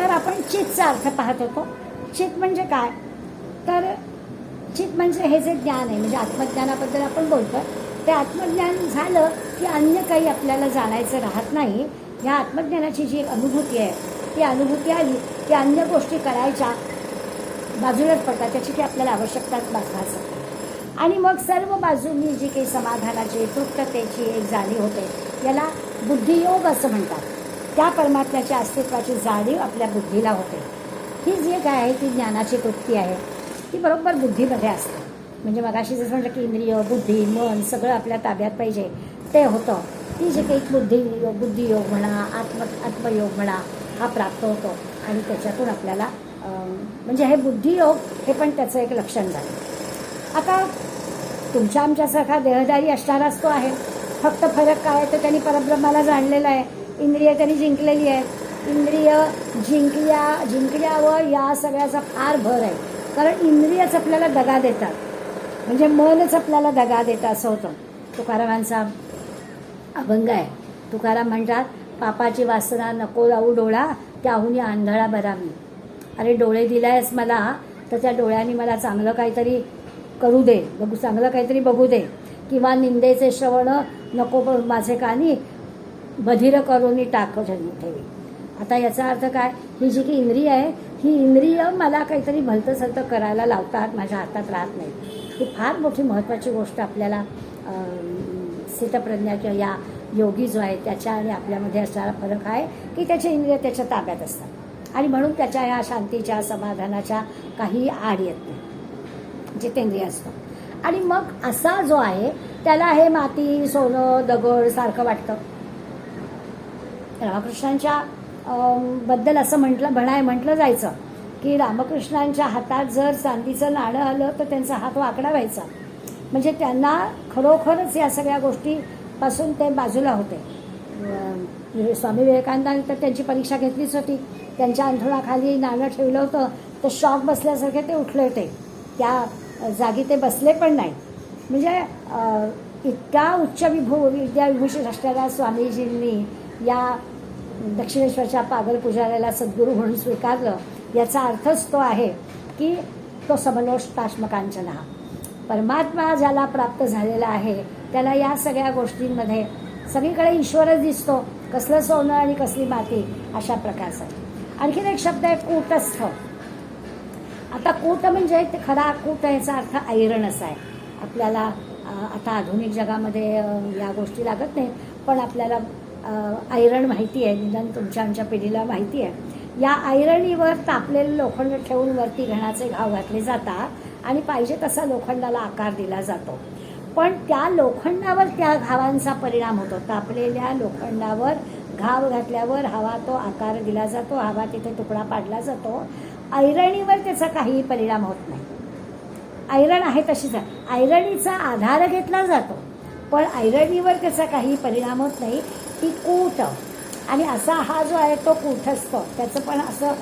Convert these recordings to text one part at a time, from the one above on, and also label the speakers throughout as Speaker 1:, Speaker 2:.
Speaker 1: तर आपण चितचा अर्थ पाहत होतो. चित म्हणजे काय, तर चित म्हणजे हे जे ज्ञान आहे, म्हणजे आत्मज्ञानाबद्दल आपण बोलतो. ते आत्मज्ञान झालं की अन्य काही आपल्याला जाणायचं राहत नाही. ह्या आत्मज्ञानाची जी एक अनुभूती आहे, ती अनुभूती आली की अन्य गोष्टी करायच्या बाजूलाच पडतात, त्याची की आपल्याला आवश्यकताच भासते. आणि मग सर्व बाजूंनी जी काही समाधानाची, तृप्ततेची एक जाणीव होते, याला बुद्धियोग असं म्हणतात. त्या परमात्म्याच्या अस्तित्वाची जाणीव आपल्या बुद्धीला होते. ही जी काय आहे ती ज्ञानाची तृप्ती आहे, ती बरोबर बुद्धीमध्ये असते. म्हणजे मगाशी जसं म्हटलं की इंद्रिय, बुद्धी, मन सगळं आपल्या ताब्यात पाहिजे, ते होतं. ती जे काही बुद्धियोग म्हणा, आत्मयोग म्हणा, हा प्राप्त होतो. आणि त्याच्यातून आपल्याला म्हणजे हे बुद्धियोग हे पण त्याचं एक लक्षण झालं. आता तुमच्या आमच्यासारखा देहधारी असणाराच तो आहे. फक्त फरक काय आहे, तर त्यांनी परब्रह्माला जाणलेलं आहे. इंद्रिय त्यांनी जिंकलेली आहेत. इंद्रिय जिंकल्यावर या सगळ्याचा फार भर आहे. कारण इंद्रियच आपल्याला दगा देतात, म्हणजे मनच आपल्याला दगा देतं असं होतं. तुकारामांचा अभंग आहे. तुकाराम म्हणतात, पापाची वासना नको लावू डोळा, त्याहून आंधळा बरा मी. अरे डोळे दिलायस मला, तर त्या डोळ्यांनी मला चांगलं काहीतरी करू दे, चांगलं काहीतरी बघू दे. किंवा निंदेचे श्रवण नको माझे कानी, बधिर करून टाक ठेवी. आता याचा अर्थ काय, ही जी की इंद्रिय आहे, ही इंद्रिय मला काहीतरी भलतं सलतं करायला लावतात, माझ्या हातात राहत नाही. ही फार मोठी महत्त्वाची गोष्ट आपल्याला स्थितप्रज्ञा किंवा या योगी जो आहे त्याच्या आणि आपल्यामध्ये असणारा फरक आहे की त्याचे इंद्रिय त्याच्या ताब्यात असतात. आणि म्हणून त्याच्या ह्या शांतीच्या, समाधानाच्या काही आड येत नाही, जितेंद्रिय असतं. आणि मग असा जो आहे त्याला हे माती, सोनं, दगड सारखं वाटतं. रामकृष्णांच्या बद्दल असं म्हटलं जायचं की रामकृष्णांच्या हातात जर चांदीचं नाणं आलं तर त्यांचा हात वाकडा व्हायचा. म्हणजे त्यांना खरोखरच या सगळ्या गोष्टीपासून ते बाजूला होते. स्वामी विवेकानंदांनी तर त्यांची परीक्षा घेतलीच होती. त्यांच्या अंथरुणाखाली नाणं ठेवलं होतं, तर शॉक बसल्यासारखे ते उठले होते. त्या जागी ते बसले पण नाही. म्हणजे इतका उच्च विद्याविभूषित असणाऱ्या स्वामीजींनी या दक्षिणेश्वरच्या पागल पुजाऱ्याला सद्गुरू म्हणून स्वीकारलं. याचा अर्थच तो आहे की तो समलोष्टाश्मकांचन. परमात्मा ज्याला प्राप्त झालेला आहे त्याला या सगळ्या गोष्टींमध्ये सगळीकडे ईश्वरच दिसतो. कसलं सोनं आणि कसली माती अशा प्रकारचं. आणखीन एक शब्द आहे कूटस्थ. आता कूट म्हणजे खरा कूट याचा अर्थ ऐरण असा आहे. आपल्याला आता आधुनिक जगामध्ये या गोष्टी लागत नाही, पण आपल्याला ऐरण माहिती आहे, निदान तुमच्या आमच्या पिढीला माहिती आहे. या ऐरणीवर तापलेलं लोखंड ठेवून वरती घणाचे घाव घातले जातात आणि पाहिजे तसा लोखंडाला आकार दिला जातो. पण त्या लोखंडावर त्या घावांचा परिणाम होतो. तापलेल्या लोखंडावर घाव घातल्यावर हवा तो आकार दिला जातो, हवा तिथे तुकडा पाडला जातो. ऐरणीवर त्याचा काहीही परिणाम होत नाही. ऐरण आहे तशीच आहे. ऐरणीचा आधार घेतला जातो, पण ऐरणीवर त्याचा काही परिणाम होत नाही. ती कूट. आणि असा हा जो आहे तो कूटस्थ. त्याचं पण असं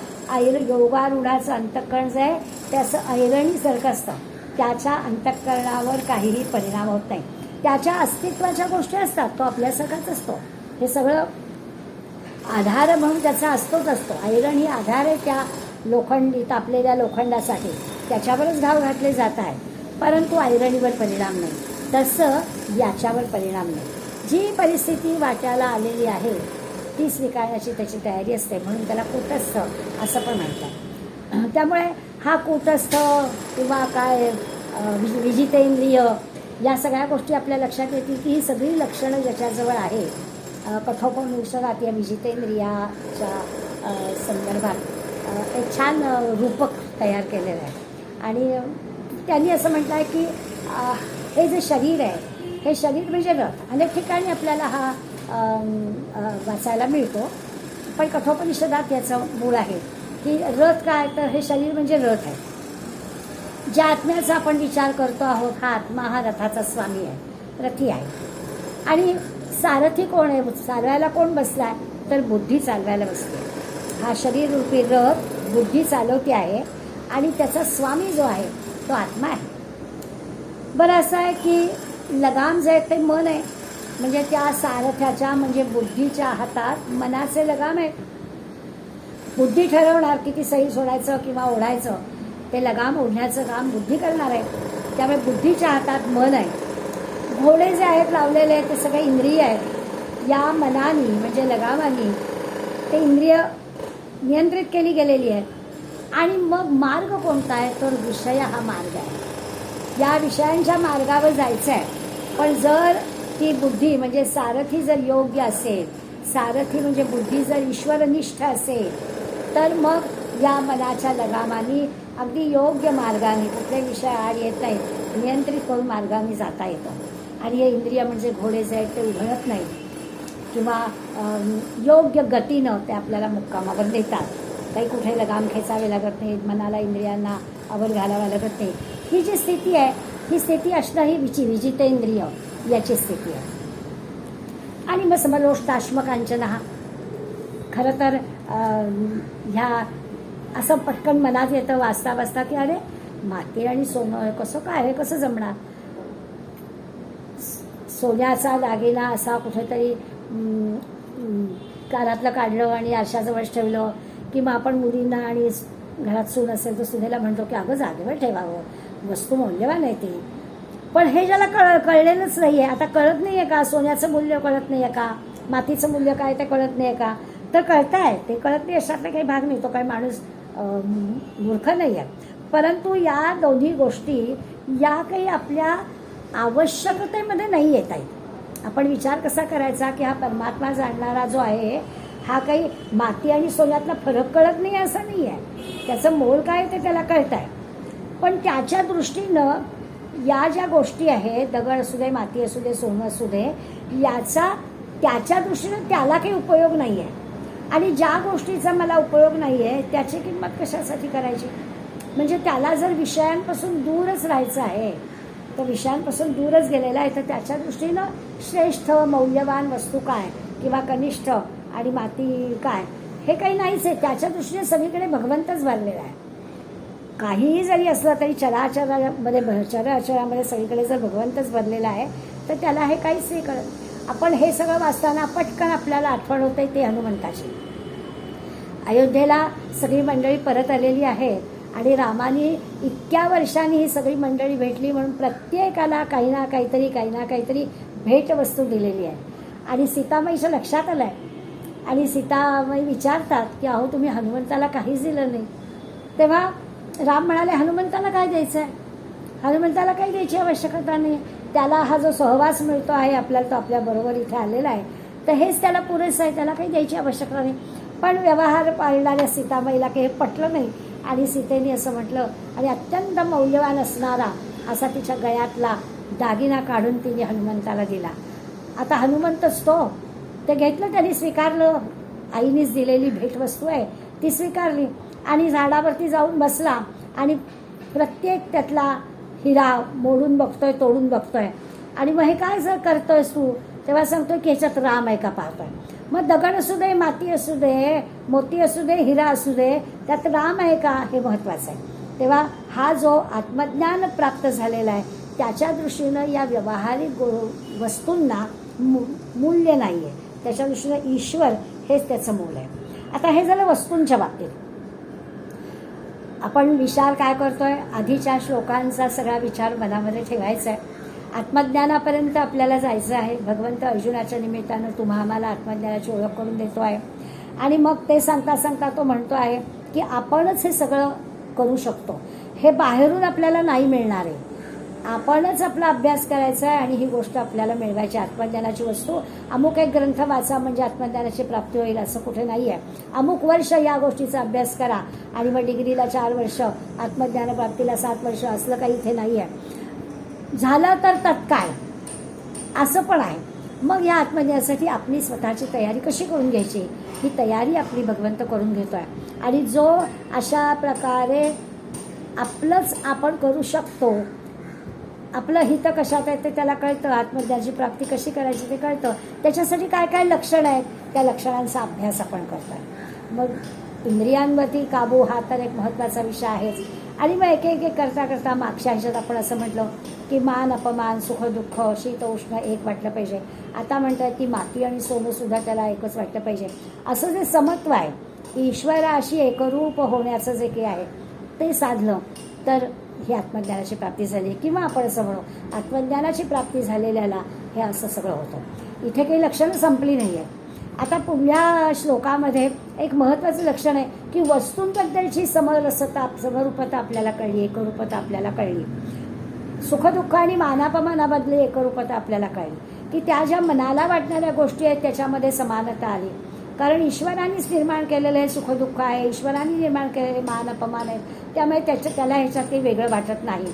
Speaker 1: योगारूढाचं अंतःकरण जे आहे ते असं ऐरणीसारखं असतं. त्याच्या अंतःकरणावर काहीही परिणाम होत नाही. त्याच्या अस्तित्वाच्या गोष्टी असतात, तो आपल्यासारखाच असतो. हे सगळं आधार म्हणून त्याचा असतोच असतो. ऐरण ही आधार आहे त्या लोखंडी तापलेल्या लोखंडासाठी. त्याच्यावरच घाव घातले जात आहे, परंतु ऐरणीवर परिणाम नाही. तसं याच्यावर परिणाम नाही. जी परिस्थिती वाट्याला आलेली आहे ती स्वीकारण्याची त्याची तयारी असते, म्हणून त्याला कूटस्थ असं पण म्हणतात. त्यामुळे हा कूटस्थ किंवा काय विजितेंद्रिय या सगळ्या गोष्टी आपल्या लक्षात येतील की ही सगळी लक्षणं ज्याच्याजवळ आहे. कठोपनिषदात या विजितेंद्रियाच्या संदर्भात एक छान रूपक तयार केलेलं आहे. आणि त्यांनी असं म्हटलं आहे की हे जे शरीर आहे, हे शरीर म्हणजे रथ. अनेक ठिकाणी आपल्याला हा वाचायला मिळतो, पण कठोपनिषदात याचं मूळ आहे की रथ काय, तर हे शरीर म्हणजे रथ आहे. ज्या आत्म्याचा आपण विचार करतो आहोत, हा आत्मा हा रथाचा स्वामी आहे, रथी आहे. आणि सारथी कोण आहे, चालवायला कोण बसलाय, तर बुद्धी चालवायला बसली. हा शरीर रूपी रथ बुद्धी चालवती आहे आणि त्याचा स्वामी जो आहे तो आत्मा आहे. बरं असं आहे की लगाम जे आहे ते मन आहे. म्हणजे त्या सारथ्याच्या म्हणजे बुद्धीच्या हातात मनाचे लगाम आहे. बुद्धी ठरवणार किती सही सोडायचं किंवा ओढायचं. ते लगाम ओढण्याचं काम बुद्धी करणार आहे. त्यामुळे बुद्धीच्या हातात मन आहे. घोडे जे आहेत लावलेले आहेत ते सगळे इंद्रिय आहेत. या मनाने म्हणजे लगामाने ते इंद्रिय नियंत्रित केली गेलेली आहेत. आणि मग मार्ग कोणता आहे तर विषय हा मार्ग आहे. या विषयांच्या मार्गावर जायचं आहे. पण जर ती बुद्धी म्हणजे सारथी जर योग्य असेल, सारथी म्हणजे बुद्धी जर ईश्वरनिष्ठ असेल, तर मग या मनाच्या लगामाने अगदी योग्य मार्गाने कुठले विषय आड येत नाहीत, नियंत्रित करून मार्गाने जाता येतं. आणि हे इंद्रिय म्हणजे घोडे जे आहेत ते उघडत नाहीत किंवा योग्य गतीनं ते आपल्याला मुक्कामावर देतात. काही कुठे लगाम खेचावे लागत नाहीत, मनाला इंद्रियांना अवल घालावा लागत नाही. ही जी स्थिती आहे ही स्थिती असणं ही विजितेंद्रिय याची स्थिती आहे. आणि मग समलोष्टाश्म कांचन हा खरं तर ह्या असं पटकन मनात येतं वाचता वाचता की अरे माती आणि सोनं कसं काय हे कसं जमणार. सोन्याचा दागिना असा कुठेतरी कानातलं काढलं आणि आरशाजवळ ठेवलं किंवा आपण मुलींना आणि घरात सून असेल तर सुनेला म्हणतो की अगं जागेवर ठेवावं, वस्तू मौल्यवान आहे ती. पण हे ज्याला कळलेलंच नाही आहे, आता कळत नाही आहे का सोन्याचं मूल्य कळत नाही आहे का, मातीचं मूल्य काय ते कळत नाही आहे का, तर कळत आहे ते कळत नाही अशातला काही भाग नाही. तो काही माणूस मूर्ख नाही आहे. परंतु या दोन्ही गोष्टी या काही आपल्या आवश्यकतेमध्ये नाही येत आहेत. आपण विचार कसा करायचा की हा परमात्मा जाणणारा जो आहे हा काही माती आणि सोन्यातला फरक कळत नाही असं नाही आहे. त्याचं मोल काय ते त्याला कळत आहे. पण त्याच्या दृष्टीनं या ज्या गोष्टी आहेत, दगड असू दे, माती असू दे, सोनं असू दे, याचा त्याच्या दृष्टीनं त्याला काही उपयोग नाही आहे. आणि ज्या गोष्टीचा मला उपयोग नाही आहे त्याची किंमत कशासाठी करायची. म्हणजे त्याला जर विषयांपासून दूरच राहायचं आहे तर विषयांपासून दूरच गेलेला आहे तर त्याच्या दृष्टीनं श्रेष्ठ मौल्यवान वस्तू काय किंवा कनिष्ठ आणि माती काय हे काही नाहीच आहे. त्याच्या दृष्टीने सगळीकडे भगवंतच भरलेला आहे. काहीही जरी असलं तरी चराचरामध्ये सगळीकडे जर भगवंतच भरलेला आहे तर त्याला हे काहीच नाही कळत. आपण हे सगळं वाचताना पटकन आपल्याला आठवण होते ते हनुमंताची. अयोध्येला सगळी मंडळी परत आलेली आहेत आणि रामाने इतक्या वर्षांनी ही सगळी मंडळी भेटली म्हणून प्रत्येकाला काही ना काहीतरी भेटवस्तू दिलेली आहे. आणि सीतामाईच्या लक्षात आलं आहे आणि सीतामाई विचारतात की अहो तुम्ही हनुमंताला काहीच दिलं नाही. तेव्हा राम म्हणाले हनुमंताला काय द्यायचं आहे, हनुमंताला काही द्यायची आवश्यकता नाही. त्याला हा जो सहवास मिळतो आहे आपल्याला, तो आपल्याबरोबर इथे आलेला आहे तर हेच त्याला पुरेसं आहे, त्याला काही द्यायची आवश्यकता नाही. पण व्यवहार पाळणाऱ्या सीतामाईला काही हे पटलं नाही आणि सीतेने असं म्हटलं आणि अत्यंत मौल्यवान असणारा असा तिच्या गळ्यातला दागिना काढून तिने हनुमंताला दिला. आता हनुमंतच तो ते घेतलं, त्यांनी स्वीकारलं. आईनेच दिलेली भेटवस्तू आहे ती स्वीकारली आणि झाडावरती जाऊन बसला आणि प्रत्येक त्यातला हिरा मोडून बघतोय, तोडून बघतोय. आणि मग हे काय जर करतोयस तू, तेव्हा सांगतोय की ह्याच्यात राम आहे का पाहतोय. मग दगड असू दे, माती असू दे, मोती असू दे, हिरा असू दे, त्यात राम आहे का हे महत्वाचं आहे. तेव्हा हा जो आत्मज्ञान प्राप्त झालेला आहे त्याच्या दृष्टीनं या व्यावहारिक वस्तूंना मूल्य नाही आहे. त्याच्या दृष्टीनं ईश्वर हेच त्याचं मूल आहे. आता हे झालं वस्तूंच्या बाबतीत. आपण विचार काय करतोय, आधीच्या श्लोकांचा सगळा विचार मनामध्ये ठेवायचा आहे. आत्मज्ञानापर्यंत आपल्याला जायचं आहे. भगवंत अर्जुनाच्या निमित्तानं तुम्हा आम्हाला आत्मज्ञानाची ओळख करून देतो आहे. आणि मग ते सांगता सांगता तो म्हणतो आहे की आपणच हे सगळं करू शकतो. हे बाहेरून आपल्याला नाही मिळणार आहे. आपणच आपला अभ्यास करायचा आहे आणि ही गोष्ट आपल्याला मिळवायची. आत्मज्ञानाची वस्तू अमुक एक ग्रंथ वाचा म्हणजे आत्मज्ञानाची प्राप्ती होईल असं कुठे नाही आहे. अमुक वर्ष या गोष्टीचा अभ्यास करा आणि मग डिग्रीला 4 वर्ष, आत्मज्ञान प्राप्तीला 7 वर्ष असलं काही इथे नाही आहे. झालं तर तत्काळ असं पण आहे. मग या आत्मज्ञानासाठी आपली स्वतःची तयारी कशी करून घ्यायची ही तयारी आपली भगवंत करून घेतो आहे. आणि जो अशा प्रकारे आपलंच आपण करू शकतो, आपलं हित कशात आहे ते त्याला कळतं, आत्मज्ञानाची प्राप्ती कशी करायची ते कळतं. त्याच्यासाठी काय काय लक्षणं आहेत त्या लक्षणांचा अभ्यास आपण करतो. मग इंद्रियांवरती काबू हा तर एक महत्त्वाचा विषय आहेच. आणि मग एक एक करता करता मागच्या ह्याच्यात आपण असं म्हटलं की मान अपमान, सुख दुःख, शीत उष्ण एक वाटलं पाहिजे. आता म्हणतात की माती आणि सोनं सुद्धा त्याला एकच वाटलं पाहिजे. असं जे समत्व आहे ईश्वराशी एकरूप होण्याचं जे काही आहे ते साधलं तर ही आत्मज्ञानाची प्राप्ती झाली, किंवा आपण असं म्हणू आत्मज्ञानाची प्राप्ती झालेल्याला हे असं सगळं होतं. इथे काही लक्षणं संपली नाही आहेत. आता पुढल्या श्लोकामध्ये एक महत्त्वाचं लक्षण आहे की वस्तूंबद्दलची समरूपता आपल्याला कळली, एकरूपता आपल्याला कळली. सुखदुःख आणि मानापमानाबद्दल एकरूपता आपल्याला कळली की त्या ज्या मनाला वाटणाऱ्या गोष्टी आहेत त्याच्यामध्ये समानता आली. कारण ईश्वरानेच निर्माण केलेलं आहे सुखदुःख आहे, ईश्वराने निर्माण केलेले मान अपमान आहेत, त्यामुळे त्याला ह्याच्यात काही वेगळं वाटत नाही.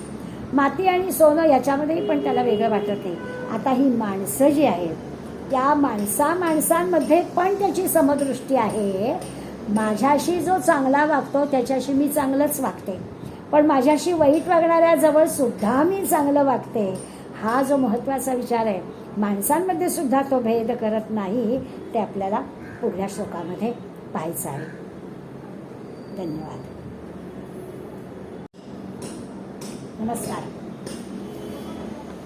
Speaker 1: माती आणि सोनं याच्यामध्येही पण त्याला वेगळं वाटत नाही. आता ही माणसं जी आहेत त्या माणसांमध्ये पण त्याची समदृष्टी आहे. माझ्याशी जो चांगला वागतो त्याच्याशी मी चांगलंच वागते, पण माझ्याशी वाईट वागणाऱ्या जवळ सुद्धा मी चांगलं वागते. हा जो महत्त्वाचा विचार आहे, माणसांमध्ये सुद्धा तो भेद करत नाही, ते आपल्याला पुढल्या श्लोकामध्ये पाहायचं आहे. धन्यवाद. नमस्कार.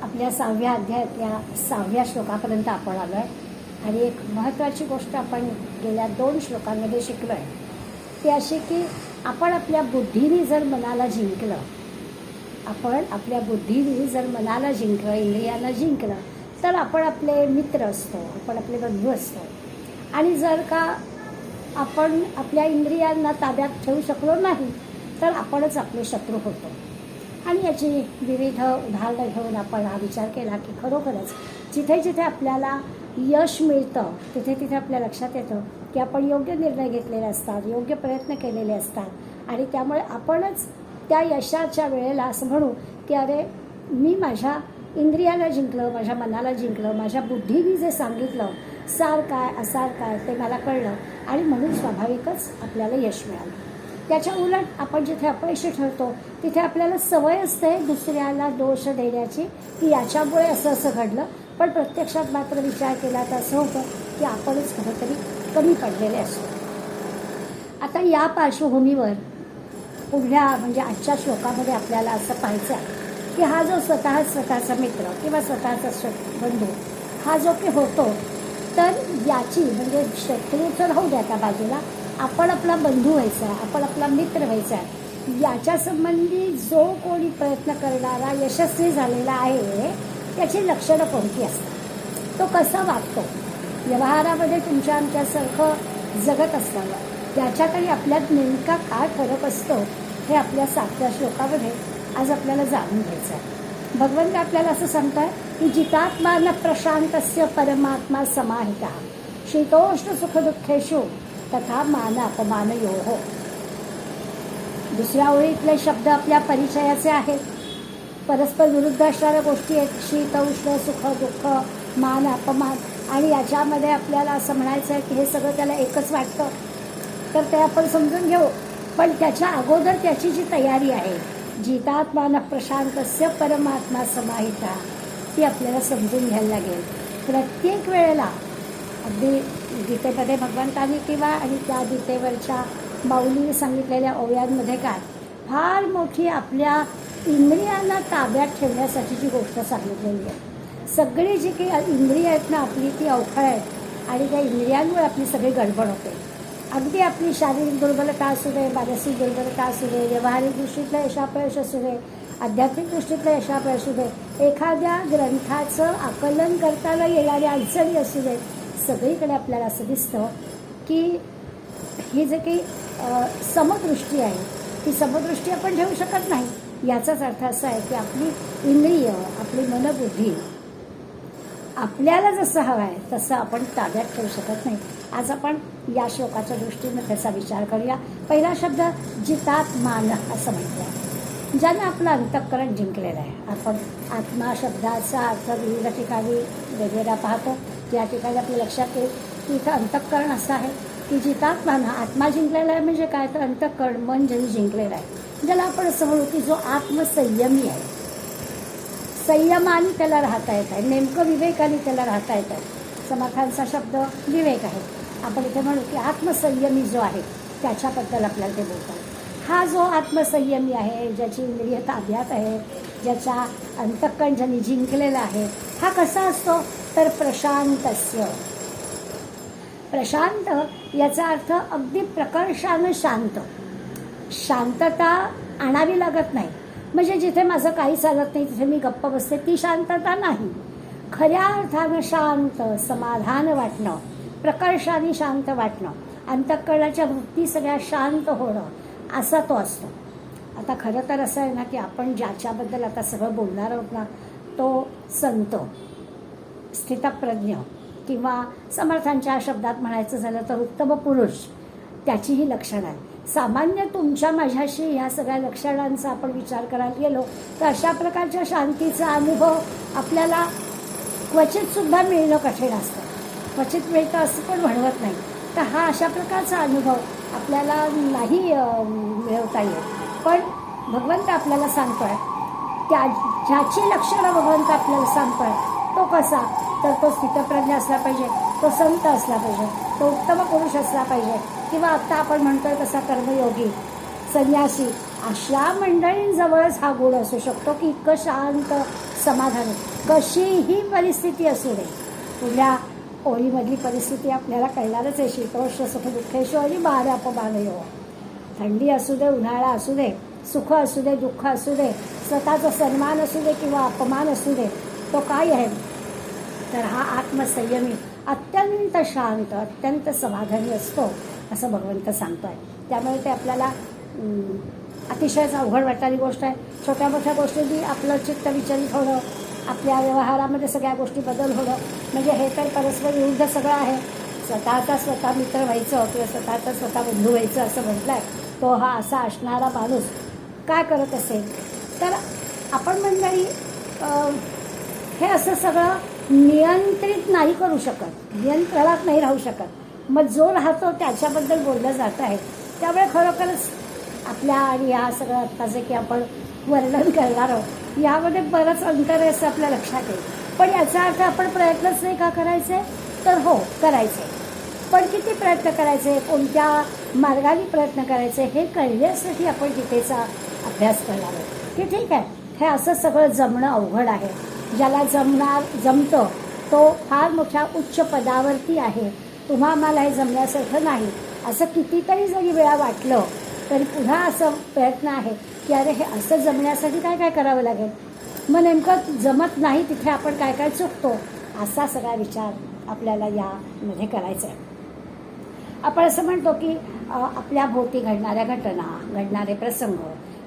Speaker 1: आपल्या 6व्या अध्यायातल्या 6व्या श्लोकापर्यंत आपण आलो आहे आणि एक महत्त्वाची गोष्ट आपण गेल्या 2 श्लोकांमध्ये शिकलो आहे ती अशी की आपण आपल्या बुद्धीने जर मनाला जिंकलं, इंद्रियांना जिंकलं तर आपण आपले मित्र असतो, आपण आपले बंधू असतो. आणि जर का आपण आपल्या इंद्रियांना ताब्यात ठेवू शकलो नाही तर आपणच आपले शत्रू होतो. आणि याची विविध उदाहरणं घेऊन आपण हा विचार केला की खरोखरच जिथे जिथे आपल्याला यश मिळतं तिथे आपल्या लक्षात येतं की आपण योग्य निर्णय घेतलेले असतात, योग्य प्रयत्न केलेले असतात आणि त्यामुळे आपणच त्या यशाच्या वेळेला असं म्हणू की अरे मी माझ्या इंद्रियाला जिंकलं, माझ्या मनाला जिंकलं, माझ्या बुद्धीने जे सांगितलं सार काय असार काय ते मला कळलं आणि म्हणून स्वाभाविकच आपल्याला यश मिळालं. त्याच्या उलट आपण जिथे अपयशी ठरतो तिथे आपल्याला सवय असते दुसऱ्याला दोष देण्याची की याच्यामुळे असं घडलं, पण प्रत्यक्षात मात्र विचार केला तर असं होतं की आपणच कुठेतरी कमी पडलेले असतो. आता या पार्श्वभूमीवर पुढल्या म्हणजे आजच्या श्लोकामध्ये आपल्याला असं पाहायचं आहे की हा जो स्वतःचा मित्र किंवा स्वतःचा बंधू हा जो की होतो तर याची म्हणजे शत्रूचं राहू द्या त्या बाजूला, आपण आपला बंधू व्हायचा आहे, आपण आपला मित्र व्हायचा आहे. याच्या संबंधी जो कोणी प्रयत्न करणारा यशस्वी झालेला आहे त्याची लक्षणं कोणती असतात, तो कसा वागतो, व्यवहारामध्ये तुमच्या आमच्यासारखं जगत असताना त्याच्यातही आपल्यात नेमका काय फरक असतो हे आपल्या 7व्या श्लोकामध्ये आज आपल्याला जाणून घ्यायचं आहे. भगवंत आपल्याला असं सांगताय की जितात्मा न प्रशांतस्य परमात्मा समाहितः शीतोष्ण सुखदुःखेषु तथा मान अपमान योः. दुसऱ्या ओळीतले शब्द आपल्या परिचयाचे आहेत, परस्पर विरुद्ध असणाऱ्या गोष्टी आहेत, शीत उष्ण सुख दुःख मान अपमान, आणि याच्यामध्ये आपल्याला असं म्हणायचं आहे की हे सगळं त्याला एकच वाटतं तर ते आपण समजून घेऊ. पण त्याच्या अगोदर त्याची जी तयारी आहे जितात्मा न प्रशांतस्य परमात्मा समाहिता ती आपल्याला समजून घ्यायला लागेल. प्रत्येक वेळेला अगदी गीतेमध्ये भगवंतांनी किंवा आणि त्या गीतेवरच्या माऊलीने सांगितलेल्या ओव्यांमध्ये काय फार मोठी आपल्या इंद्रियांना ताब्यात ठेवण्यासाठीची गोष्ट सांगितलेली आहे. सगळी जी काही इंद्रिय आहेत ना आपली ती अवखळ आहेत आणि त्या इंद्रियांमुळे आपली सगळी गडबड होते. अगदी आपली शारीरिक दुर्बलता असू दे, मानसिक दुर्बलता असू दे, व्यावहारिक दृष्टीतलं यशापयश असू दे, आध्यात्मिक दृष्टीतलं यशापयश असू दे, एखाद्या ग्रंथाचं आकलन करताना येणाऱ्या अडचणी असू दे, सगळीकडे आपल्याला असं दिसतं की ही जे काही समदृष्टी आहे ती समदृष्टी आपण ठेवू शकत नाही. याचाच अर्थ असा आहे की आपली इंद्रिय, आपली मनबुद्धी आपल्याला जसं हवं आहे तसं आपण ताब्यात ठेवू शकत नाही. आज आपण या श्लोकाच्या दृष्टीने त्याचा विचार करूया. पहिला शब्द जितात मान असं म्हटलं आहे, ज्यानं आपलं अंतःकरण जिंकलेलं आहे. आपण आत्मा शब्दाचा अर्थ विविध ठिकाणी वेगवेगळा पाहतो. या ठिकाणी आपल्या लक्षात येईल की इथं अंतःकरण असं आहे की जितात मान, आत्मा जिंकलेला आहे म्हणजे काय तर अंतःकरण मन ज्यांनी जिंकलेलं आहे, ज्याला आपण असं म्हणू की जो आत्मसंयमी आहे, संयमाने त्याला राहता येत आहे, नेमकं विवेकाने त्याला राहता येत आहे. समर्थांचा शब्द विवेक आहे. आपण इथे म्हणू की आत्मसंयमी जो आहे त्याच्याबद्दल आपल्याला ते बोलतात. हा जो आत्मसंयमी आहे, ज्याची इंद्रिय ताब्यात आहे, ज्याच्या अंतःकरण ज्यांनी जिंकलेलं आहे, हा कसा असतो तर प्रशांतस्य. प्रशांत याचा अर्थ अगदी प्रकर्षानं शांत. शांतता आणावी लागत नाही. म्हणजे जिथे माझं काही चालत नाही तिथे मी गप्प बसते, ती शांतता नाही. खऱ्या अर्थानं शांत, समाधान वाटणं, प्रकर्षाने शांत वाटणं, अंतःकरणाच्या वृत्ती सगळ्या शांत होणं, असा तो असतो. आता खरं तर असं आहे ना की आपण ज्याच्याबद्दल आता सगळं बोलणार आहोत ना, तो संत, स्थितप्रज्ञ, किंवा समर्थांच्या शब्दात म्हणायचं झालं तर उत्तम पुरुष, त्याची ही लक्षणं आहे. सामान्य तुमच्या माझ्याशी ह्या सगळ्या लक्षणांचा आपण विचार करायला गेलो तर अशा प्रकारच्या शांतीचा अनुभव आपल्याला क्वचितसुद्धा मिळणं कठीण असतं. क्वचित मिळतं असं पण म्हणवत नाही. तर हा अशा प्रकारचा अनुभव आपल्याला नाही मिळवता येत. पण भगवंत आपल्याला सांगतोय, ज्याची लक्षणं भगवंत आपल्याला सांगतोय तो कसा, तर तो स्थितप्रज्ञ असला पाहिजे, तो संत असला पाहिजे, तो उत्तम पुरुष असला पाहिजे, किंवा आता आपण म्हणतोय तसा कर्मयोगी, संन्यासी, अशा मंडळींजवळच हा गुण असू शकतो की इतकं शांत समाधान. कशीही परिस्थिती असू दे, पुढल्या ओळीमधली परिस्थिती आपल्याला कळणारच आहे. शीतोष्ण सुख दुःखेश्वरी बारापबालयो. थंडी असू दे, उन्हाळा असू दे, सुख असू दे, दुःख असू दे, स्वतःचा सन्मान असू दे किंवा अपमान असू दे, तो काय आहे तर हा आत्मसंयमी, अत्यंत शांत, अत्यंत समाधानी असतो असं भगवंत सांगतोय. त्यामुळे ते आपल्याला अतिशयच अवघड वाटणारी गोष्ट आहे. छोट्या मोठ्या गोष्टींनी आपलं चित्त विचलित होणं, आपल्या व्यवहारामध्ये सगळ्या गोष्टी बदल होणं, म्हणजे हे तर परस्पर विरुद्ध सगळं आहे. स्वतःचा स्वतः मित्र व्हायचं किंवा स्वतःचा स्वतः बंधू व्हायचं असं म्हटलं आहे, तो हा असा असणारा माणूस काय करत असेल तर आपण मंडळी हे असं सगळं नियंत्रित नाही करू शकत, नियंत्रणात नाही राहू शकत. मग जो राहतो त्याच्याबद्दल बोललं जात आहे. त्यामुळे खरोखरच आपल्या आणि ह्या सगळं आत्ता जे की आपण वर्णन करणार आहोत यामध्ये बरंच अंतर आहे असं आपल्या लक्षात येईल. पण याचा अर्थ आपण प्रयत्नच नाही का करायचे, तर हो करायचे. पण किती प्रयत्न करायचे, कोणत्या मार्गाने प्रयत्न करायचे हे कळण्यासाठी आपण गीतेचा अभ्यास करणार आहोत. की ठीक आहे, हे असं सगळं जमणं अवघड आहे. ज्याला जमतं तो फार मोठ्या उच्च पदावरती आहे. तुम्हा आम्हाला हे जमण्यासारखं नाही असं कितीतरी जरी वेळा वाटलं तरी पुन्हा असं प्रयत्न आहे की अरे हे असं जमण्यासाठी काय काय करावं लागेल, मग नेमकं जमत नाही तिथे आपण काय काय चुकतो, असा सगळा विचार आपल्याला यामध्ये करायचा आहे. आपण असं म्हणतो की आपल्या भोवती घडणाऱ्या घटना, घडणारे प्रसंग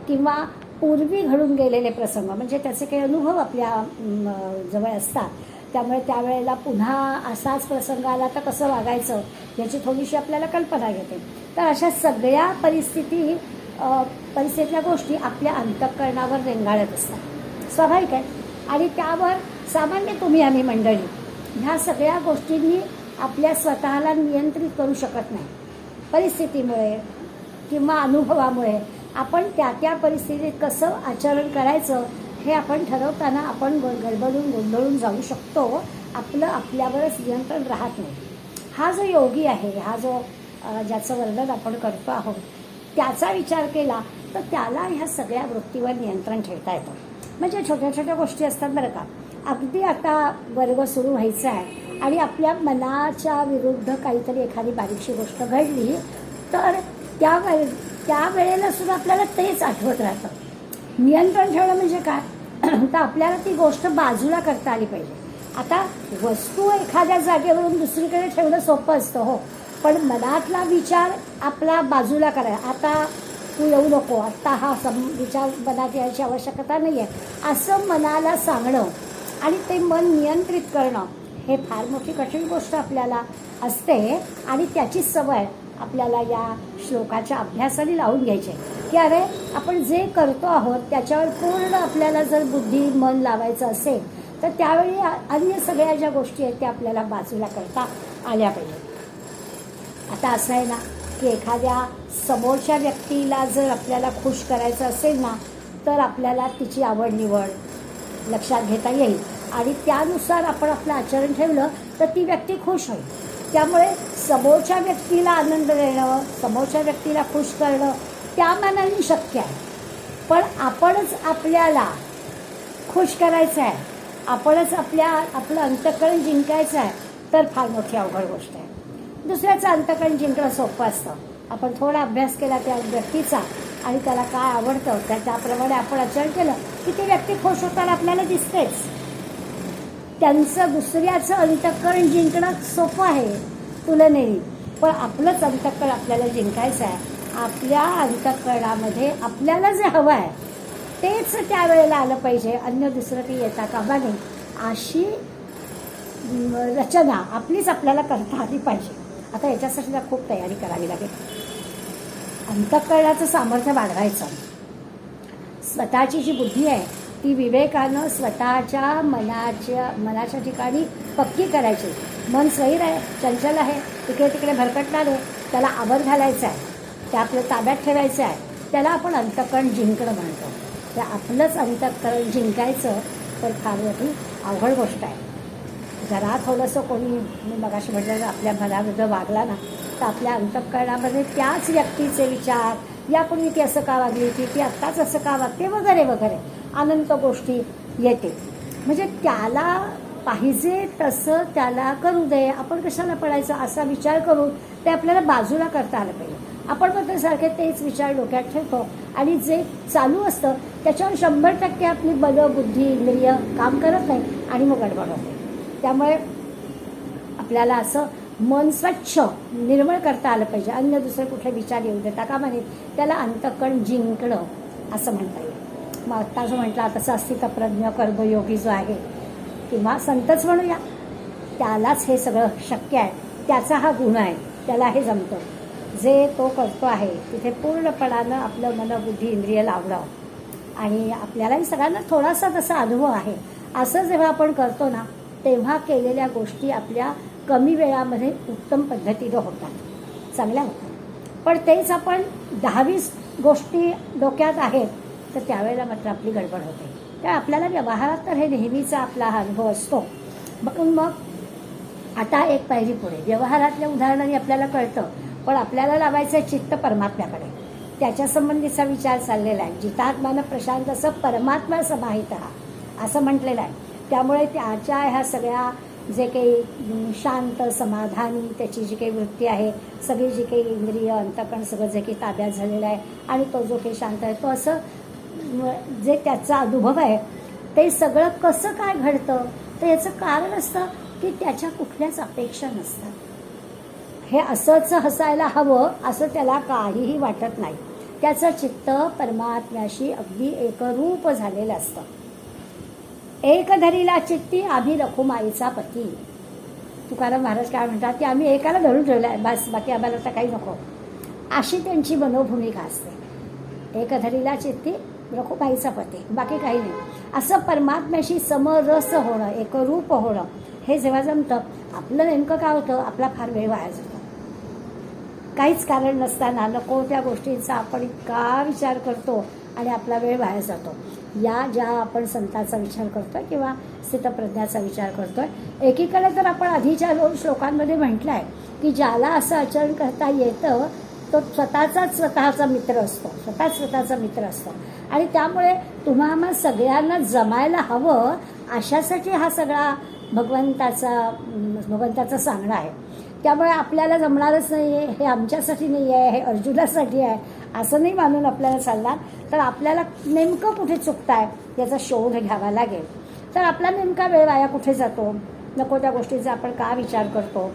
Speaker 1: किंवा पूर्वी घडून गेलेले प्रसंग, म्हणजे त्याचे काही अनुभव आपल्या जवळ असतात. त्यामुळे त्यावेळेला पुन्हा असाच प्रसंग आला तर कसं वागायचं याची थोडीशी आपल्याला कल्पना येते. तर अशा सगळ्या परिस्थितीतल्या गोष्टी आपल्या अंतःकरणावर रेंगाळत असतात, स्वाभाविक आहे. आणि त्यावर सामान्य तुम्ही आम्ही मंडळी ह्या सगळ्या गोष्टींनी आपल्या स्वतःला नियंत्रित करू शकत नाही. परिस्थितीमुळे किंवा अनुभवामुळे आपण त्या परिस्थितीत कसं आचरण करायचं हे आपण ठरवताना आपण गडबडून गोंधळून जाऊ शकतो. आपलं आपल्यावरच नियंत्रण राहत नाही. हा जो योगी आहे, हा जो ज्याचं वर्णन आपण करतो आहोत त्याचा विचार केला तर त्याला ह्या सगळ्या वृत्तीवर नियंत्रण ठेवता येतं. म्हणजे छोट्या छोट्या गोष्टी असतात बरं का. अगदी आता वर्ग सुरू व्हायचा आहे आणि आपल्या मनाच्या विरुद्ध काहीतरी एखादी बारीकशी गोष्ट घडली तर त्या वेळेला सुद्धा आपल्याला तेच आठवत राहतं. नियंत्रण ठेवणं म्हणजे काय तर आपल्याला ती गोष्ट बाजूला करता आली पाहिजे. आता वस्तू एखाद्या जागेवरून दुसरीकडे ठेवणं सोपं असतं हो, पण मनातला विचार आपला बाजूला करायला, आता तू येऊ नको, आत्ता हा विचार मनात यायची आवश्यकता नाही आहे असं मनाला सांगणं आणि ते मन नियंत्रित करणं हे फार मोठी कठीण गोष्ट आपल्याला असते. आणि त्याची सवय आपल्याला या श्लोकाच्या अभ्यासाने लावून घ्यायची की अरे आपण जे करतो आहोत त्याच्यावर पूर्ण आपल्याला जर बुद्धी मन लावायचं असेल तर त्यावेळी अन्य सगळ्या ज्या गोष्टी आहेत त्या आपल्याला बाजूला करता आल्या पाहिजेत. आता असं आहे ना की एखाद्या समोरच्या व्यक्तीला जर आपल्याला खुश करायचं असेल ना तर आपल्याला तिची आवड निवड लक्षात घेता येईल आणि त्यानुसार आपण आपलं आचरण ठेवलं तर ती व्यक्ती खुश होईल. त्यामुळे समोरच्या व्यक्तीला आनंद देणं, समोरच्या व्यक्तीला खुश करणं त्या मानाने शक्य आहे. पण आपणच आपल्याला खुश करायचं आहे, आपणच आपलं अंतःकरण जिंकायचं आहे तर फार मोठी अवघड गोष्ट आहे. दुसऱ्याचं अंतकरण जिंकणं सोपं असतं. आपण थोडा अभ्यास केला त्या व्यक्तीचा आणि त्याला काय आवडतं त्याप्रमाणे आपण आचरण केलं की ती व्यक्ती खुश होताना आपल्याला दिसतेच. त्यांचं दुसऱ्याचं अंतकरण जिंकणं सोपं आहे तुलनेने, पण आपलंच अंतकरण आपल्याला जिंकायचं आहे. आपल्या अंतकरणामध्ये आपल्याला जे हवं आहे तेच त्यावेळेला आलं पाहिजे, अन्य दुसरं काही येता कामा नये, अशी रचना आपलीच आपल्याला करता आली पाहिजे. आता याच्यासाठी खूप तयारी करावी लागेल. अंतःकरणाचं सामर्थ्य वाढवायचं. स्वतःची जी बुद्धी आहे ती विवेकानं स्वतःच्या मनाच्या ठिकाणी पक्की करायची. मन स्वैर आहे, चंचल आहे, तिकडे तिकडे भरकटणार आहे, त्याला आवर घालायचं आहे, ते आपलं ताब्यात ठेवायचं आहे. त्याला आपण अंतःकरण जिंकणं म्हणतो. ते आपलंच अंतःकरण जिंकायचं तर फार मोठी अवघड गोष्ट आहे. जरा थोडंसं कोणी मी मगाशी म्हटलं आपल्या मनाविरुद्ध वागला ना तर आपल्या अंतःकरणामध्ये त्याच व्यक्तीचे विचार, यापूर्वी ती असं का वागली होती, ती आत्ताच असं का वागते, वगैरे वगैरे अनंत गोष्टी येते. म्हणजे त्याला पाहिजे तसं त्याला करू दे, आपण कशाला पडायचं असा विचार करून ते आपल्याला बाजूला करता आलं पाहिजे. आपण मात्र सारखे तेच विचार डोक्यात ठेवतो आणि जे चालू असतं त्याच्यावर 100% आपली बलं, बुद्धी, इंद्रिय काम करत नाही आणि मग गडबड होते. त्यामुळे आपल्याला असं मन स्वच्छ निर्मळ करता आलं पाहिजे. अन्य दुसरे कुठले विचार येऊ देता कामा नये. त्याला अंतःकरण जिंकणं असं म्हणता येईल. मग आत्ता जो म्हटला तसं अस्तित्वप्रज्ञ कर्मयोगी जो आहे किंवा संतच म्हणूया, त्यालाच हे सगळं शक्य आहे. त्याचा हा गुण आहे, त्याला हे जमतं. जे तो करतो आहे तिथे पूर्णपणानं आपलं मन, बुद्धी, इंद्रिय लावणं. आणि आपल्यालाही सगळ्यांना थोडासा तसा अनुभव आहे. असं जेव्हा आपण करतो ना तेव्हा केलेल्या गोष्टी आपल्या कमी वेळामध्ये उत्तम पद्धतीनं होतात, चांगल्या होतात. पण तेच आपण 10-20 गोष्टी डोक्यात आहेत तर त्यावेळेला मात्र आपली गडबड होते. तर आपल्याला व्यवहारात तर हे नेहमीचा आपला हा अनुभव असतो. मग आता एक पायरी पुढे व्यवहारातल्या उदाहरणांनी आपल्याला कळतं, पण आपल्याला लावायचं आहे चित्त परमात्म्याकडे. त्याच्या संबंधीचा विचार चाललेला आहे. जितात्मान प्रशांत असं परमात्मा समाहित असं म्हटलेलं आहे. त्यामुळे त्याच्या ह्या सगळ्या जे काही शांत समाधानी त्याची जी काही वृत्ती आहे, सगळी जी काही इंद्रिय अंतःकरण सगळं जे काही ताब्यात झालेलं आहे आणि तो जो काही शांत आहे तो असं जे त्याचा अनुभव आहे ते सगळं कसं काय घडतं तर याचं कारण असतं की त्याच्या कुठल्याच अपेक्षा नसतात. हे असंच हसायला हवं असं त्याला काहीही वाटत नाही. त्याचं चित्त परमात्म्याशी अगदी एकरूप झालेलं असतं. एक धरीला चित्ती आम्ही रखुमाईचा पती. तुकाराम महाराज काय म्हणतात की आम्ही एकाला धरून ठेवलं आहे, बस बाकी आम्हाला तर काही नको, अशी त्यांची मनोभूमिका असते. एक धरीला चित्ती रखुमाईचा पती, बाकी काही नाही. असं परमात्म्याशी समरस होणं, एकरूप होणं हे जेव्हा जमतं आपलं नेमकं काय होतं, आपला फार वेळ वाया जातो. काहीच कारण नसताना नको त्या गोष्टींचा आपण इतका विचार करतो आणि आपला वेळ वाया जातो. या ज्या आपण संतांचा विचार करतोय किंवा स्थितप्रज्ञाचा विचार करतोय, एकीकडे तर आपण आधीच्या 2 श्लोकांमध्ये म्हटलं आहे की ज्याला असं आचरण करता येतं तो स्वतःचा मित्र असतो, स्वतःचा मित्र असतो. आणि त्यामुळे तुम्हाला सगळ्यांना जमायला हवं अशासाठी हा सगळा भगवंताचं सांगणं आहे. त्यामुळे आपल्याला जमणारच नाही आहे, हे आमच्यासाठी नाही आहे, हे अर्जुनासाठी आहे असं नाही मानून आपल्याला चालणार. तर आपल्याला नेमकं कुठे चुकताय याचा शोध घ्यावा लागेल. तर आपला नेमका वेळ वाया कुठे जातो, नको त्या गोष्टीचा आपण का विचार करतो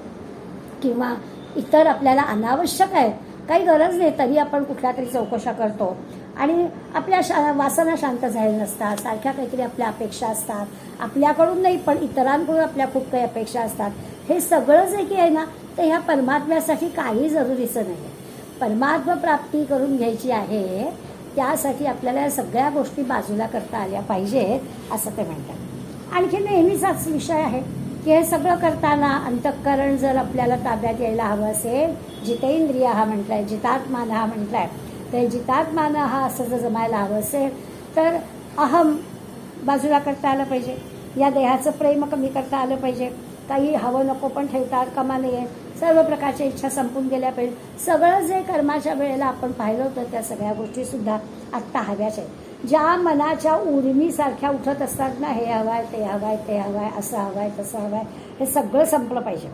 Speaker 1: किंवा इतर आपल्याला अनावश्यक आहे काही गरज नाही तरी आपण कुठल्या तरी चौकशा करतो आणि आपल्या वासना शांत झालेल्या नसतात. सारख्या काहीतरी आपल्या अपेक्षा असतात, आपल्याकडून नाही पण इतरांकडून आपल्या खूप काही अपेक्षा असतात. हे सगळं जे की आहे ना ते ह्या परमात्म्यासाठी काही जरुरीचं नाही आहे. परमात्मा प्राप्ती करून घ्यायची आहे त्यासाठी आपल्याला या सगळ्या गोष्टी बाजूला करता आल्या पाहिजेत असं ते म्हणतात. आणखी नेहमीचाच विषय आहे की हे सगळं करताना अंतःकरण जर आपल्याला ताब्यात यायला हवं असेल, जितेंद्रिय हा म्हटलाय, जितात्मान हा म्हटलाय, तर जितात्मान हा असं जर जमायला हवं असेल तर अहम बाजूला करता आलं पाहिजे. या देहाचं प्रेम कमी करता आलं पाहिजे. काही हवं नको पण ठेवतात कामा नये. सर्व प्रकारच्या इच्छा संपून गेल्या पाहिजे. सगळं जे कर्माच्या वेळेला आपण पाहिलं होतं त्या सगळ्या गोष्टीसुद्धा आत्ता हव्याच आहेत. ज्या मनाच्या उर्मीसारख्या उठत असतात ना, हे हवं आहे, ते हवं आहे, ते हवं आहे, असं हवं आहे, तसं हवं आहे, हे सगळं संपलं पाहिजे.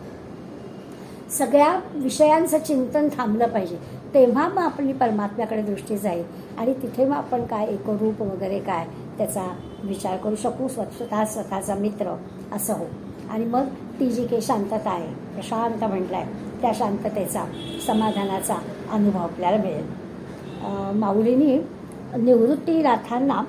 Speaker 1: सगळ्या विषयांचं चिंतन थांबलं पाहिजे. तेव्हा मग आपली परमात्म्याकडे दृष्टी जाईल आणि तिथे मग आपण काय एकरूप वगैरे काय त्याचा विचार करू शकू, स्वतःचा मित्र असं हो. आणि मग ती जी काही शांतता आहे, प्रशांत म्हटलं आहे, त्या शांततेचा समाधानाचा अनुभव आपल्याला मिळेल. माऊलींनी निवृत्तीनाथांना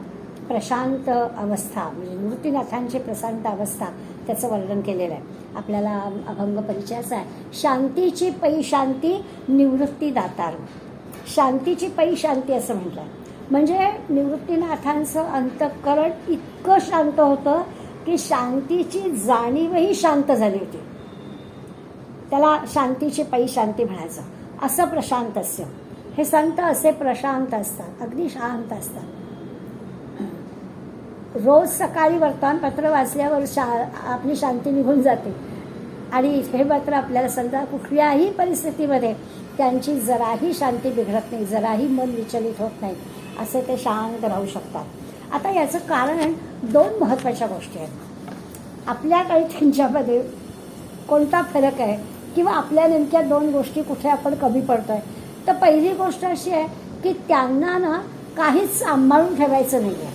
Speaker 1: प्रशांत अवस्था म्हणजे निवृत्तीनाथांची प्रशांत अवस्था त्याचं वर्णन केलेलं आहे. आपल्याला अभंग परिचयाचा आहे. शांतीची पै शांती निवृत्ती दातार. शांतीची पै शांती असं म्हटलं आहे. म्हणजे निवृत्तीनाथांचं अंतःकरण इतकं शांत होतं की शांतीची जाणीवही शांत झाली होती. त्याला शांतीची पै शांती म्हणायचं. असं प्रशांत असं हे संत असे प्रशांत असतात, अगदी शांत असतात. रोज सकाळी वर्तमानपत्र वाचल्यावर आपली शांती निघून जाते आणि हे मात्र आपल्याला समजा कुठल्याही परिस्थितीमध्ये त्यांची जराही शांती बिघडत नाही, जराही मन विचलित होत नाही, असे ते शांत राहू शकतात. आता याचं कारण 2 महत्त्वाच्या गोष्टी आहेत. आपल्या काही त्यांच्यामध्ये कोणता फरक आहे किंवा आपल्या नेमक्या 2 गोष्टी कुठे आपण कमी पडतोय. तर पहिली गोष्ट अशी आहे की त्यांना ना काहीच सांभाळून ठेवायचं नाही आहे.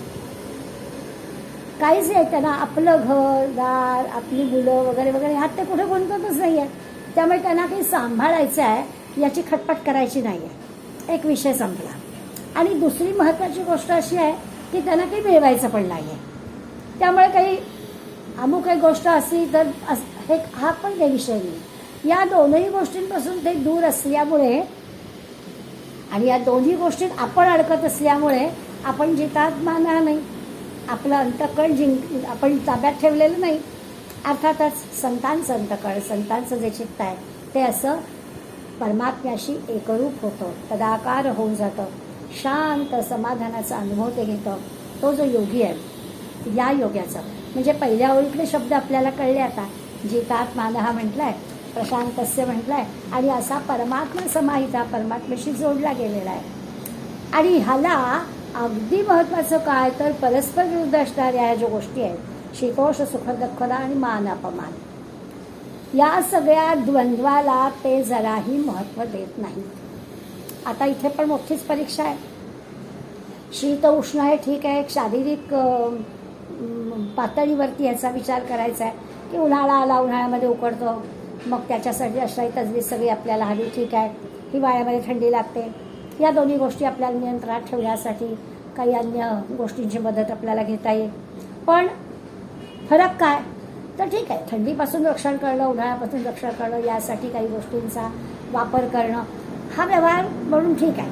Speaker 1: काहीच आहे त्यांना. आपलं घर दार आपली मुलं वगैरे वगैरे ह्यात ते कुठे गुंततच नाही आहे. त्यामुळे त्यांना काही सांभाळायचं आहे याची खटपट करायची नाही आहे. एक विषय संपला. आणि दुसरी महत्त्वाची गोष्ट अशी आहे की त्यांना काही मिळवायचं पण नाही आहे. त्यामुळे काही अमुक एक गोष्ट असली तर हा पण काही विषय नाही. या दोनही गोष्टींपासून ते दूर असल्यामुळे आणि या दोन्ही गोष्टीत आपण अडकत असल्यामुळे आपण जितात्मा नाही, आपलं अंतःकरण आपण ताब्यात ठेवलेलं नाही. अर्थातच संतांचं अंतःकरण, संतांचं जे चित्त आहे ते असं परमात्म्याशी एकरूप होतं, तदाकार होऊन जातं. शांत समाधानाचा अनुभव ते घेतं. तो जो योगी आहे या योग्याचा म्हणजे पहिल्या ओळीतले शब्द आपल्याला कळले. आता जितात्मान हा म्हटलाय, प्रशांतस्य म्हटलाय आणि असा परमात्मा समाहिता परमात्म्याशी जोडला गेलेला आहे. आणि ह्याला अगदी महत्त्वाचं काय तर परस्पर विरुद्ध असणाऱ्या ह्या ज्या गोष्टी आहेत शीतोष सुख दुःखदा आणि मान अपमान, या सगळ्या द्वंद्वाला ते जराही महत्त्व देत नाहीत. आता इथे पण मोठीच परीक्षा आहे. शीत उष्ण आहे ठीक आहे, एक शारीरिक पातळीवरती याचा विचार करायचा आहे की उन्हाळा आला, उन्हाळ्यामध्ये उकडतो, मग त्याच्यासाठी अशाही तजवीज सगळी आपल्याला हवी ठीक आहे. हिवाळ्यामध्ये थंडी लागते. या दोन्ही गोष्टी आपल्याला नियंत्रणात ठेवण्यासाठी काही अन्य गोष्टींची मदत आपल्याला घेता येईल. पण फरक काय तर ठीक आहे, थंडीपासून रक्षण करणं, उन्हाळ्यापासून रक्षण करणं यासाठी काही गोष्टींचा वापर करणं हा व्यवहार म्हणून ठीक आहे.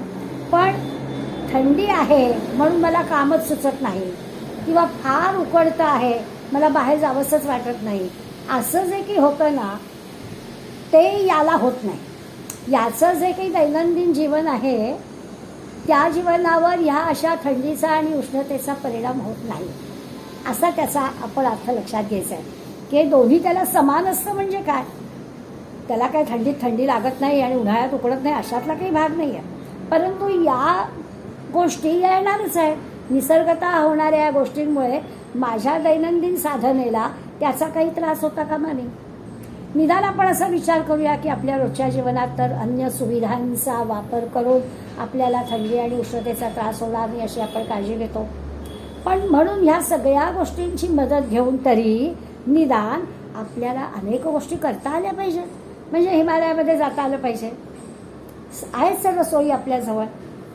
Speaker 1: पण थंडी आहे म्हणून मला कामच सुचत नाही किंवा फार उकडतं आहे मला बाहेर जावंसंच वाटत नाही, असं जे काही होतं ना ते याला होत नाही. याचं जे काही दैनंदिन जीवन आहे त्या जीवनावर ह्या अशा थंडीचा आणि उष्णतेचा परिणाम होत नाही, असा त्याचा आपण अर्थ लक्षात घ्यायचा आहे. की दोन्ही त्याला समान असतं म्हणजे काय, त्याला काय थंडीत थंडी लागत नाही आणि उन्हाळ्यात उकडत नाही अशातला काही भाग नाही आहे. परंतु या गोष्टी येणारच आहे. निसर्गतः होणाऱ्या या गोष्टींमुळे माझ्या दैनंदिन साधनेला त्याचा काही त्रास होता कामा नये. निदान आपण असा विचार करूया की आपल्या रोजच्या जीवनात तर अन्य सुविधांचा वापर करून आपल्याला थंडी आणि उष्णतेचा त्रास होणार नाही अशी आपण काळजी घेतो. पण म्हणून ह्या सगळ्या गोष्टींची मदत घेऊन तरी निदान आपल्याला अनेक गोष्टी करता आल्या पाहिजेत. म्हणजे हिमालयामध्ये जाता आलं पाहिजे, आहेत सर्व सोयी आपल्याजवळ.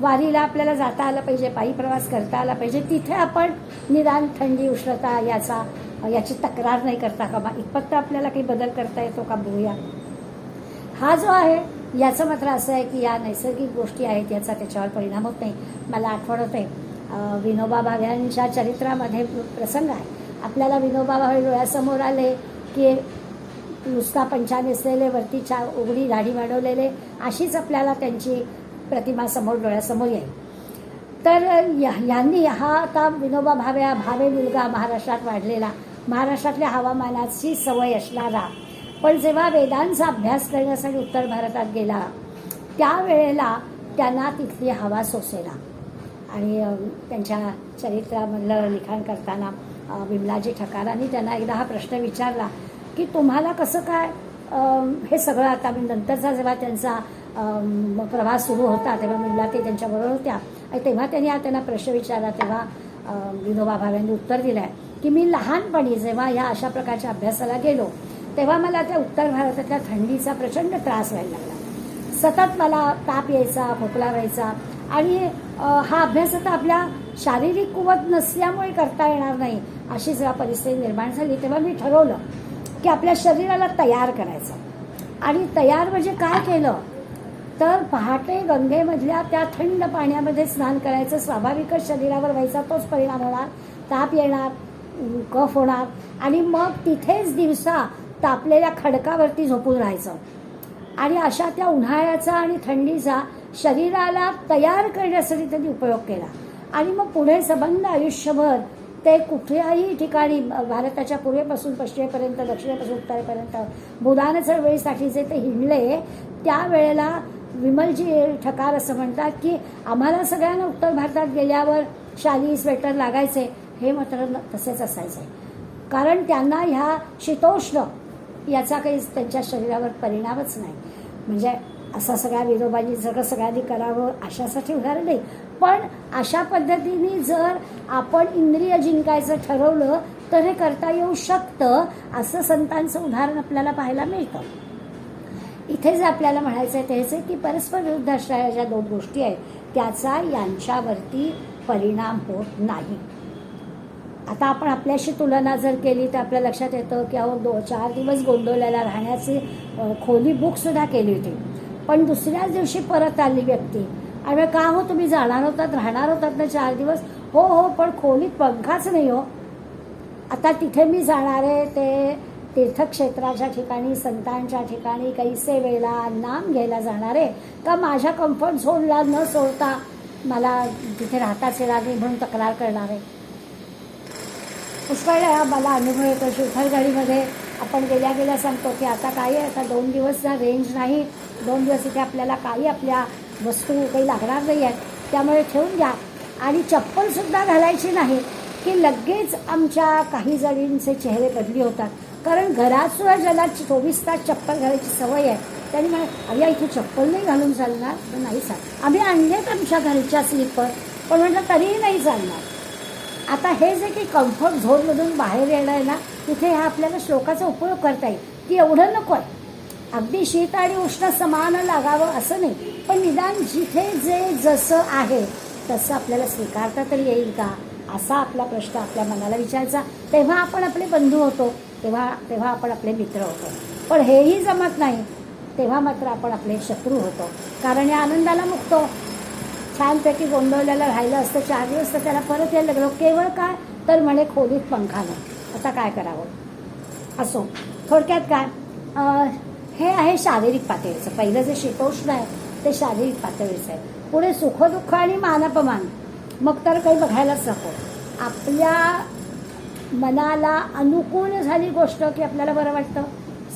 Speaker 1: वारीला आपल्याला जाता आलं पाहिजे, पायी प्रवास करता आला पाहिजे. तिथे आपण निदान थंडी उष्णता याची तक्रार नाही करता कामा इतपत आपल्याला काही बदल करता येतो का बघूया. हा जो आहे याचं मात्र असं आहे की या नैसर्गिक गोष्टी आहेत याचा त्याच्यावर परिणाम होत नाही. मला आठवण होते विनोबा भावे यांच्या चरित्रामध्ये प्रसंग आहे. आपल्याला विनोबा भावे डोळ्यासमोर आले की नुसता पंचा नेसलेले, वरती उघडी दाढी वाढवलेले, अशीच आपल्याला त्यांची प्रतिमा समोर डोळ्यासमोर येईल. तर यांनी हा आता विनोबा भावे मुलगा महाराष्ट्रात वाढलेला, महाराष्ट्रातल्या हवामानाची सवय असणारा, पण जेव्हा वेदांचा अभ्यास करण्यासाठी उत्तर भारतात गेला त्यावेळेला त्यांना तिथली हवा सोसेना. आणि त्यांच्या चरित्रामधलं लिखाण करताना विमलाजी ठकारांनी त्यांना एकदा हा प्रश्न विचारला की तुम्हाला कसं काय हे सगळं आता मी नंतरचा जेव्हा त्यांचा प्रवास सुरू होता तेव्हा मला ते त्यांच्याबरोबर होत्या आणि तेव्हा त्यांना प्रश्न विचारला तेव्हा विनोबा भावेंनी उत्तर दिलं आहे की मी लहानपणी जेव्हा ह्या अशा प्रकारच्या अभ्यासाला गेलो तेव्हा मला त्या उत्तर भारतातल्या थंडीचा प्रचंड त्रास व्हायला लागला. सतत मला ताप यायचा, खोकला व्हायचा आणि हा अभ्यास आता आपल्या शारीरिक कुवत नसल्यामुळे करता येणार नाही अशी जेव्हा परिस्थिती निर्माण झाली तेव्हा मी ठरवलं की आपल्या शरीराला तयार करायचं. आणि तयार म्हणजे काय केलं तर पहाटे गंगेमधल्या त्या थंड पाण्यामध्ये स्नान करायचं. स्वाभाविकच शरीरावर व्हायचा तोच परिणाम होणार, ताप येणार, कफ होणार आणि मग तिथेच दिवसा तापलेल्या खडकावरती झोपून राहायचं. आणि अशा त्या उन्हाळ्याचा आणि थंडीचा शरीराला तयार करण्यासाठी त्यांनी उपयोग केला. आणि मग पुढे संबंध आयुष्यभर ते कुठल्याही ठिकाणी भारताच्या पूर्वेपासून पश्चिमेपर्यंत, दक्षिणेपासून उत्तरेपर्यंत भूदान चळवळीसाठी जे ते हिंडले त्यावेळेला विमलजी ठकार असं म्हणतात की आम्हाला सगळ्यांना उत्तर भारतात गेल्यावर शाली स्वेटर लागायचे, हे मात्र तसेच असायचे. कारण त्यांना ह्या शीतोष्ण याचा काही त्यांच्या शरीरावर परिणामच नाही. म्हणजे असं सगळ्या विनोबांनी सगळ्यांनी करावं अशासाठी होणार नाही, पण अशा पद्धतीने जर आपण इंद्रिय जिंकायचं ठरवलं तर हे करता येऊ शकतं असं संतांचं उदाहरण आपल्याला पाहायला मिळतं. इथे जे आपल्याला म्हणायचं आहे तेच आहे की परस्पर विरुद्ध असणाऱ्या ज्या दोन गोष्टी आहेत त्याचा यांच्यावरती परिणाम होत नाही. आता आपण आपल्याशी तुलना जर केली तर आपल्या लक्षात येतं की अहो 4 दिवस गोंदवल्याला राहण्याची खोली बुक सुद्धा केली होती, पण दुसऱ्याच दिवशी परत आली व्यक्ती आणि का हो तुम्ही जाणार होतात, राहणार होतात ना 4 दिवस, हो हो पण खोलीत पंखाच नाही हो. आता तिथे मी जाणारे ते तीर्थक्षेत्राच्या ठिकाणी, संतांच्या ठिकाणी काही सेवेला नाम घ्यायला जाणारे का माझ्या कम्फर्ट झोनला न सोडता मला तिथे राहताच येणार नाही म्हणून तक्रार करणारे. पुष्कळ मला अनुभव येतो. शिवथरगडीमध्ये आपण गेल्या सांगतो की आता काय आहे, आता 2 दिवस रेंज नाही, 2 दिवस इथे आपल्याला काही आपल्या वस्तू काही लागणार नाही आहेत त्यामुळे ठेवून घ्या. आणि चप्पलसुद्धा घालायची नाही की लगेच आमच्या काही जणींचे चेहरे बदली होतात. कारण घरात सुद्धा ज्याला 24 तास चप्पल घालायची सवय आहे त्यांनी म्हणा अय्या इथे चप्पल नाही घालून चालणार, तर नाही चाल. आम्ही आणलेत आमच्या घरच्या स्लीपर, पण म्हटलं तरीही नाही चालणार. आता हे जे काही कम्फर्ट झोनमधून बाहेर येणं आहे ना तिथे ह्या आपल्याला श्लोकाचा उपयोग करता येईल की एवढं नको आहे, अगदी शीत आणि उष्ण समान लागावं असं नाही, पण निदान जिथे जे जसं आहे तसं आपल्याला स्वीकारता तरी येईल का असा आपला प्रश्न आपल्या मनाला विचारायचा. तेव्हा आपण आपले बंधू होतो, तेव्हा आपण आपले मित्र होतो. पण हेही जमत नाही तेव्हा मात्र आपण आपले शत्रू होतो. कारण या आनंदाला मुक्तो छानपैकी गोंदवल्याला राहिलं असतं 4 दिवस तर त्याला परत यायला लागलो. केवळ काय तर म्हणे खोलीत पंखा नाही, आता काय करावं. असो, थोडक्यात काय हे आहे शारीरिक पातळीचं. पहिलं जे शीतोष्ण आहे ते शारीरिक पातळीचं आहे. पुढे सुखदुःख आणि मानपमान मग तर काही बघायलाच नको. आपल्या मनाला अनुकूल झाली गोष्ट की आपल्याला बरं वाटतं,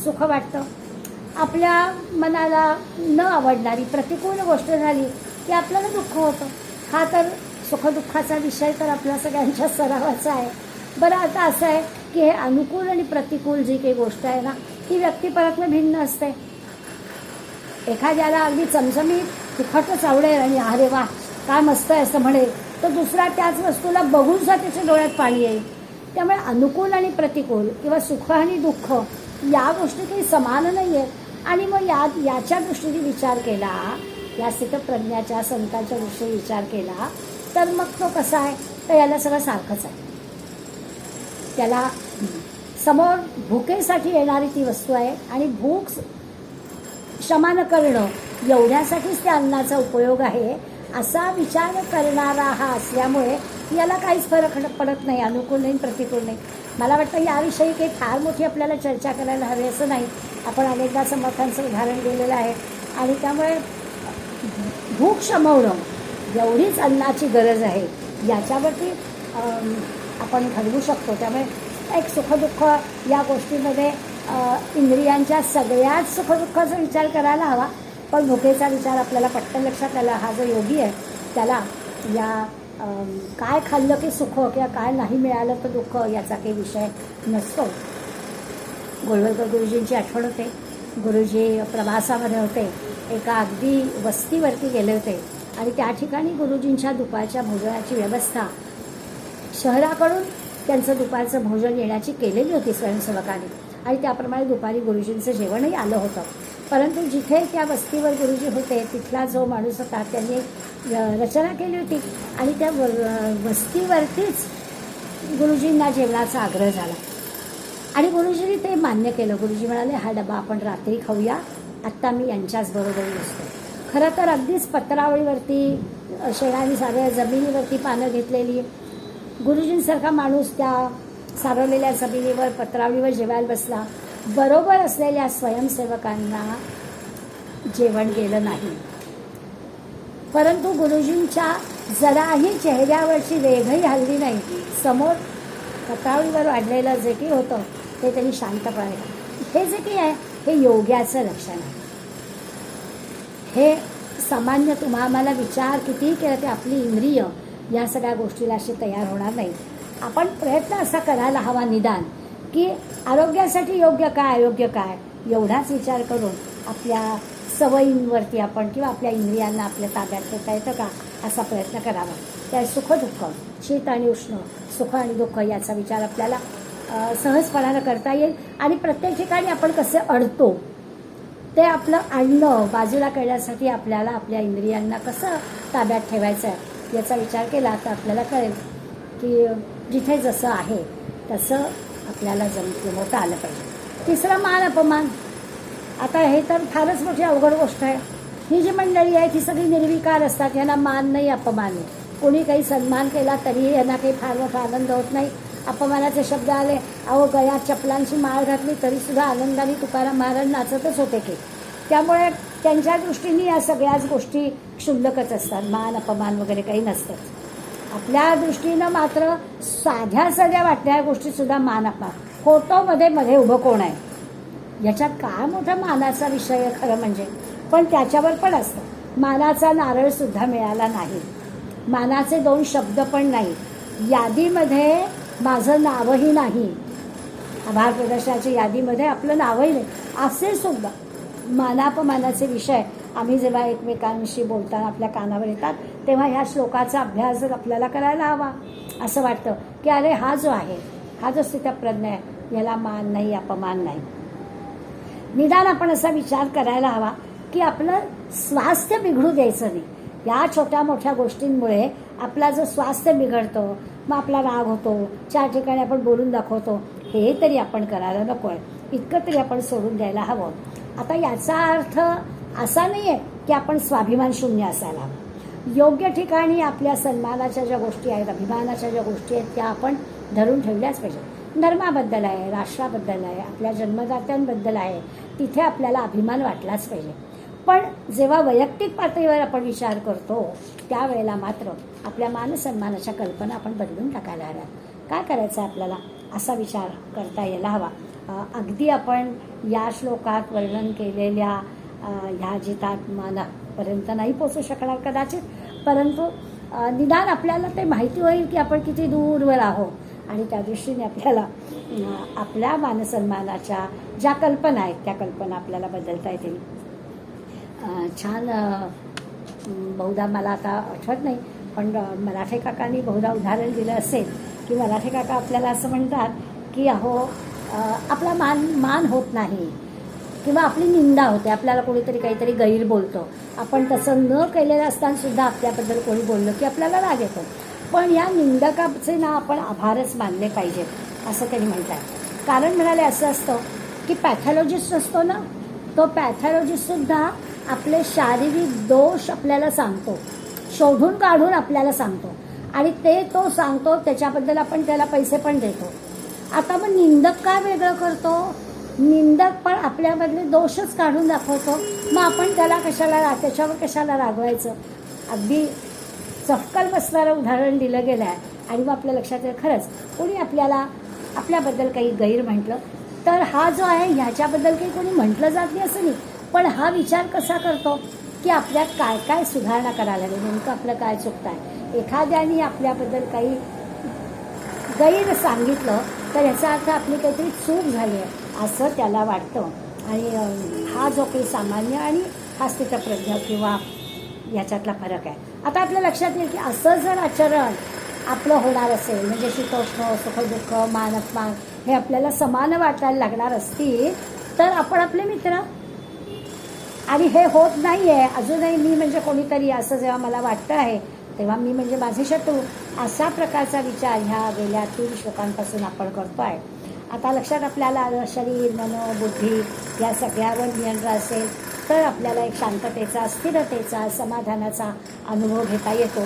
Speaker 1: सुख वाटतं. आपल्या मनाला न आवडणारी प्रतिकूल गोष्ट झाली की आपल्याला दुःख होतं. हा तर सुखदुःखाचा विषय तर आपल्या सगळ्यांच्या सरावाचा आहे. बरं, आता असं आहे की हे अनुकूल आणि प्रतिकूल जी काही गोष्ट आहे ना ती व्यक्तिपरत्वे भिन्न असते. एखाद्याला अगदी चमचमीत तिखटच आवडेल आणि अरे वा काय मस्त आहे असं म्हणेल, तर दुसरा त्याच वस्तूला बघून सुद्धा त्याच्या डोळ्यात पाणी येईल. त्यामुळे अनुकूल आणि प्रतिकूल किंवा सुख आणि दुःख या गोष्टी काही समान नाही आहेत. आणि मग याच्या दृष्टीने विचार केला, या स्थितप्रज्ञाच्या संतांच्या दृष्टीने विचार केला तर मग तो कसा आहे तर याला सगळं सारखंच आहे. त्याला समोर भुकेसाठी येणारी ती वस्तू आहे आणि भूक शमन करणं एवढ्यासाठीच त्या अन्नाचा उपयोग आहे असा विचार करणारा हा असल्यामुळे याला काहीच फरक पडत नाही, अनुकूल नाही प्रतिकूल नाही. मला वाटतं याविषयी काही फार मोठी आपल्याला चर्चा करायला हवी असं नाही. आपण अनेकदा समर्थांचं उदाहरण दिलेलं आहे आणि त्यामुळे भूक शमवणं एवढीच अन्नाची गरज आहे याच्यावरती आपण ठरवू शकतो. त्यामुळे एक सुखदुःख या गोष्टीमध्ये इंद्रियांच्या सगळ्याच सुखदुःखाचा विचार करायला हवा, पण भुकेचा विचार आपल्याला पटकन लक्षात आला. हा जो योगी आहे त्याला या काय खाल्लं की सुख किंवा काय नाही मिळालं तर दुःख याचा काही विषय नसतो. गोळवलकर गुरुजींची आठवण होते गुरुजी प्रवासामध्ये होते, एका अगदी वस्तीवरती गेले होते आणि त्या ठिकाणी गुरुजींच्या दुपारच्या भोजनाची व्यवस्था शहराकडून त्यांचं दुपारचं भोजन येण्याची केलेली होती स्वयंसेवकाने आणि त्याप्रमाणे दुपारी गुरुजींचं जेवणही आलं होतं. परंतु जिथे त्या वस्तीवर गुरुजी होते तिथला जो माणूस होता त्यांनी रचना केली होती आणि त्या वस्तीवरतीच गुरुजींना जेवणाचा आग्रह झाला आणि गुरुजींनी ते मान्य केलं. गुरुजी म्हणाले, हा डबा आपण रात्री खाऊया, आत्ता मी यांच्याच बरोबरी असतो. खरं तर अगदीच पत्रावळीवरती शेणाने साऱ्या जमिनीवरती पानं घेतलेली गुरुजींसारखा माणूस त्या सारवलेल्या जमिनीवर पत्रावळीवर जेवायला बसला. बरोबर असलेल्या स्वयंसेवकांना जेवण गेलं नाही. परंतु गुरुजींच्या जराही चेहऱ्यावरची वेगही हलली नाही. समोर पत्रावळीवर वाढलेलं जे काही होतं ते त्यांनी शांतपणे, हे जे काही आहे हे योग्याचं लक्षण आहे. हे सामान्य आम्हाला विचार कितीही केला ते आपली इंद्रिय या सगळ्या गोष्टीला अशी तयार होणार नाही. आपण प्रयत्न असा करायला हवा निदान की आरोग्यासाठी योग्य काय अयोग्य काय एवढाच विचार करून आपल्या सवयींवरती आपण किंवा आपल्या इंद्रियांना आपल्या ताब्यात ठेवता येतं का असा प्रयत्न करावा. त्या सुख दुःख, शीत आणि उष्ण, सुख आणि दुःख याचा विचार आपल्याला सहजपणानं करता येईल आणि प्रत्येक ठिकाणी आपण कसे अडतो ते आपलं आणणं बाजूला करण्यासाठी आपल्याला आपल्या इंद्रियांना कसं ताब्यात ठेवायचं आहे याचा विचार केला तर आपल्याला कळेल की जिथे जसं आहे तसं आपल्याला जमता आलं पाहिजे. तिसरं मान अपमान. आता हे तर फारच मोठी अवघड गोष्ट आहे. ही जी मंडळी आहे ती सगळी निर्विकार असतात, यांना मान नाही अपमान नाही. कोणी काही सन्मान केला तरीही यांना काही फार मोठा आनंद होत नाही. अपमानाचे शब्द आले, अहो गळ्यात चपलांची माळ घातली तरीसुद्धा आनंदाने तुकाराम महाराज नाचतच होते की. त्यामुळे त्यांच्या दृष्टीने या सगळ्याच गोष्टी क्षुल्लकच असतात. मान अपमान वगैरे काही नसतं. आपल्या दृष्टीनं मात्र साध्या साध्या वाटणाऱ्या गोष्टीसुद्धा मान अपमान. फोटोमध्ये उभं कोण आहे याच्यात काय मोठा मानाचा विषय आहे खरं म्हणजे. पण त्याच्यावर पण असतं. मानाचा नारळसुद्धा मिळाला नाही, मानाचे 2 शब्द पण नाही, यादीमध्ये माझं नावही नाही, आभार प्रदर्शनाच्या यादीमध्ये आपलं नावही नाही, असे सुद्धा मानापमानाचे विषय आम्ही जेव्हा एकमेकांशी बोलताना आपल्या कानावर येतात तेव्हा ह्या श्लोकाचा अभ्यास जर आपल्याला करायला हवा. असं वाटतं की अरे हा जो आहे, हा जो स्थितप्रज्ञ आहे याला मान नाही अपमान नाही. निदान आपण असा विचार करायला हवा की आपलं स्वास्थ्य बिघडू द्यायचं नाही. या छोट्या मोठ्या गोष्टींमुळे आपला जो स्वास्थ्य बिघडतो, मग आपला राग होतो, 4 ठिकाणी आपण बोलून दाखवतो, हे तरी आपण करायला नको आहे. इतकं तरी आपण सोडून द्यायला हवं. आता याचा अर्थ असा नाही आहे की आपण स्वाभिमान शून्य असायला हवं. योग्य ठिकाणी आपल्या सन्मानाच्या ज्या गोष्टी आहेत, अभिमानाच्या ज्या गोष्टी आहेत त्या आपण धरून ठेवल्याच पाहिजे. धर्माबद्दल आहे, राष्ट्राबद्दल आहे, आपल्या जन्मदात्यांबद्दल आहे, तिथे आपल्याला अभिमान वाटलाच पाहिजे. पण जेव्हा वैयक्तिक पातळीवर आपण विचार करतो त्यावेळेला मात्र आपल्या मानसन्मानाच्या कल्पना आपण बदलून टाकायला हव्या. काय करायचं आपल्याला असा विचार करता यायला हवा. अगदी आपण या श्लोकात वर्णन केलेल्या ह्या जितात मानापर्यंत नाही पोचू शकणार कदाचित, परंतु निदान आपल्याला ते माहिती होईल की आपण किती दूरवर आहोत आणि त्या दृष्टीने आपल्याला आपल्या मानसन्मानाच्या ज्या कल्पना आहेत त्या कल्पना आपल्याला बदलता येतील. छान बहुधा मला आता आठवत नाही पण मराठे काकांनी बहुधा उदाहरण दिलं असेल की मराठे काका आपल्याला असं म्हणतात की अहो आपला मान होत नाही किंवा आपली निंदा होते. आपल्याला कोणीतरी काहीतरी गैर बोलतो, आपण तसं न केलेलं असतानासुद्धा आपल्याबद्दल कोणी बोललं की आपल्याला राग येतो. पण या निंदकाचे ना आपण आभारच मानले पाहिजेत असं त्यांनी म्हणतात. कारण म्हणाले असं असतं की पॅथॉलॉजिस्ट असतो ना, तो पॅथॉलॉजिस्टसुद्धा आपले शारीरिक दोष आपल्याला सांगतो, शोधून काढून आपल्याला सांगतो आणि ते तो सांगतो त्याच्याबद्दल आपण त्याला पैसे पण देतो. आता मग निंदक काय वेगळं करतो? निंदक पण आपल्यामधले दोषच काढून दाखवतो. मग आपण त्याच्यावर कशाला रागवायचं? अगदी चपकल बसणारं उदाहरण दिलं गेलं आहे आणि मग आपल्या लक्षात येईल खरंच कोणी आपल्याबद्दल काही गैर म्हटलं तर हा जो आहे ह्याच्याबद्दल काही कोणी म्हटलं जात नाही असं नाही, पण हा विचार कसा करतो की आपल्यात काय काय सुधारणा करायला हवी, नेमकं आपलं काय चुकतं आहे. एखाद्याने आपल्याबद्दल काही गैर सांगितलं तर याचा अर्थ आपली काहीतरी चूक झाली आहे असं त्याला वाटतं आणि हा जो काही सामान्य आणि हा स्थितप्रज्ञ किंवा याच्यातला फरक आहे. आता आपल्या लक्षात येईल की असं जर आचरण आपलं होणार असेल, म्हणजे शीतोष्ण, सुखदुःख, मान अपमान हे आपल्याला समान वाटायला लागणार असतील तर आपण आपले मित्र. आणि हे होत नाही आहे अजूनही, मी म्हणजे कोणीतरी असं जेव्हा मला वाटतं आहे तेव्हा मी म्हणजे माझे शत्रू, असा प्रकारचा विचार ह्या गेल्या 3 श्लोकांपासून आपण करतो आहे. आता लक्षात आपल्याला आलं शरीर, मन, बुद्धी या सगळ्यावर नियंत्रण असेल तर आपल्याला एक शांततेचा, स्थिरतेचा, समाधानाचा अनुभव घेता येतो.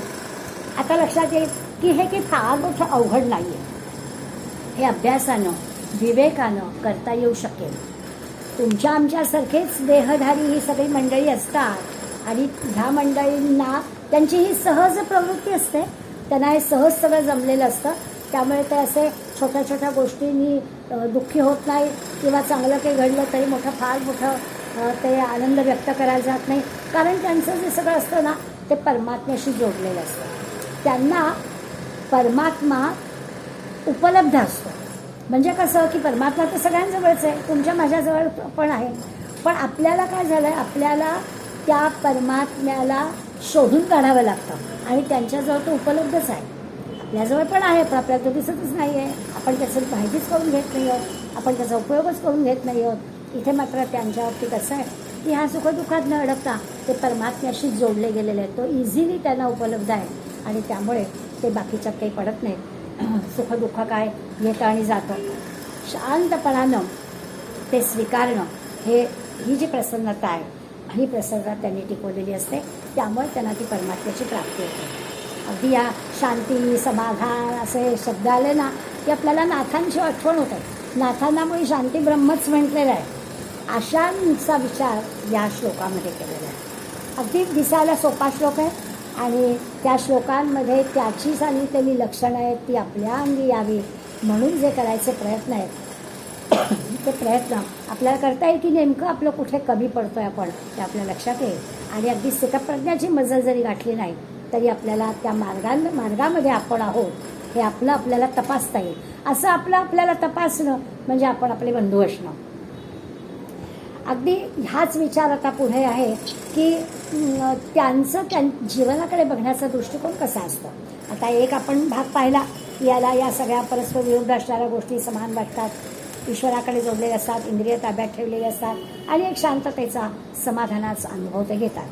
Speaker 1: आता लक्षात येईल की हे की फार मोठं अवघड नाही आहे, हे अभ्यासानं, विवेकानं करता येऊ शकेल. तुमच्या आमच्यासारखेच देहधारी ही सगळी मंडळी असतात आणि ह्या मंडळींना त्यांची ही सहज प्रवृत्ती असते, त्यांना हे सहज सगळं जमलेलं असतं. त्यामुळे ते असे छोट्या छोट्या गोष्टींनी दुःखी होत नाही किंवा चांगलं काही घडलं तरी फार मोठं ते आनंद व्यक्त करायला जात नाही, कारण त्यांचं जे सगळं असतं ना ते परमात्म्याशी जोडलेलं असतं. त्यांना परमात्मा उपलब्ध असतो. म्हणजे कसं की परमात्मा तर सगळ्यांजवळच आहे, तुमच्या माझ्याजवळ पण आहे. पण आपल्याला काय झालं आहे, आपल्याला त्या परमात्म्याला शोधून काढावं लागतं आणि त्यांच्याजवळ तो उपलब्धच आहे. आपल्याजवळ पण आहे पण आपल्याला तो दिसतच नाही आहे, आपण त्याचं माहितीच करून घेत नाही आहोत, आपण त्याचा उपयोगच करून घेत नाही आहोत. इथे मात्र त्यांच्या बाबतीत असं आहे की ह्या सुखदुःखात न अडकता ते परमात्म्याशी जोडले गेलेले आहेत. तो इझिली त्यांना उपलब्ध आहे आणि त्यामुळे ते बाकीच्यात काही पडत नाहीत. सुखदुःख काय येतं आणि जातं, शांतपणानं ते स्वीकारणं, ही जी प्रसन्नता आहे ही प्रसन्नता त्यांनी टिकवलेली असते. त्यामुळे त्यांना ती परमात्म्याची प्राप्ती होते. अगदी या शांती, समाधान असे शब्द आले ना की आपल्याला नाथांची आठवण होते. नाथांनामुळे शांती ब्रह्मच म्हटलेलं आहे. अशांचा विचार या श्लोकामध्ये केलेला आहे. अगदी दिसायला सोपा श्लोक आहे आणि त्या श्लोकांमध्ये त्याची सांगितलेली लक्षणं आहेत ती आपल्या अंगी यावी म्हणून जे करायचे प्रयत्न आहेत ते प्रयत्न आपल्याला करता येईल की नेमकं आपलं कुठे कमी पडतो आहे आपण ते आपल्या लक्षात येईल. आणि अगदी स्थितप्रज्ञाची मजल जरी गाठली नाही तरी आपल्याला त्या मार्गामध्ये आपण आहोत हे आपल्याला तपासता येईल. असं आपल्याला तपासणं म्हणजे आपण आपले बंधू असणं. अगदी ह्याच विचार आता पुढे आहे की त्यांच्या जीवनाकडे बघण्याचा दृष्टिकोन कसा असतो. आता एक आपण भाग पाहिला की या सगळ्या परस्पर विरुद्ध असणाऱ्या गोष्टी समान वाटतात, ईश्वराकडे जोडलेले असतात, इंद्रिय ताब्यात ठेवलेले असतात आणि एक शांततेचा, समाधानाचा अनुभव ते घेतात.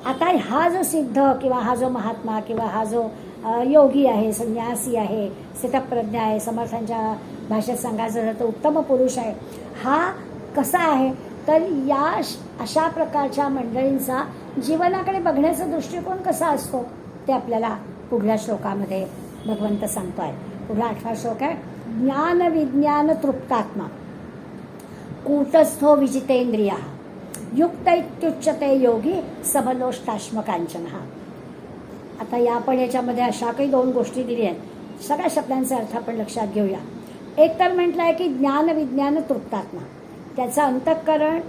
Speaker 1: आता हा जो सिद्ध किंवा हा जो महात्मा किंवा हा जो योगी आहे, संन्यासी आहे, स्थितप्रज्ञ आहे, समर्थांच्या भाषेत सांगायचं तर उत्तम पुरुष आहे, हा कसा आहे तर या अशा प्रकारच्या मंडळींचा जीवनाकडे बघण्याचा दृष्टिकोन कसा असतो ते आपल्याला पुढल्या श्लोकामध्ये भगवंत सांगतो आहे. पुढला 8वा श्लोक आहे, ज्ञान विज्ञान तृप्तात्मा कूटस्थो विजितेंद्रिया युक्त इत्युच्यते योगी समलोष्टाश्मकांचन. आता या पण याच्यामध्ये अशा काही 2 गोष्टी दिल्या आहेत. सगळ्या शब्दांचा अर्थ आपण लक्षात घेऊया. एक तर म्हटलं आहे की ज्ञान विज्ञान तृप्तात्मा, त्याचं अंतःकरण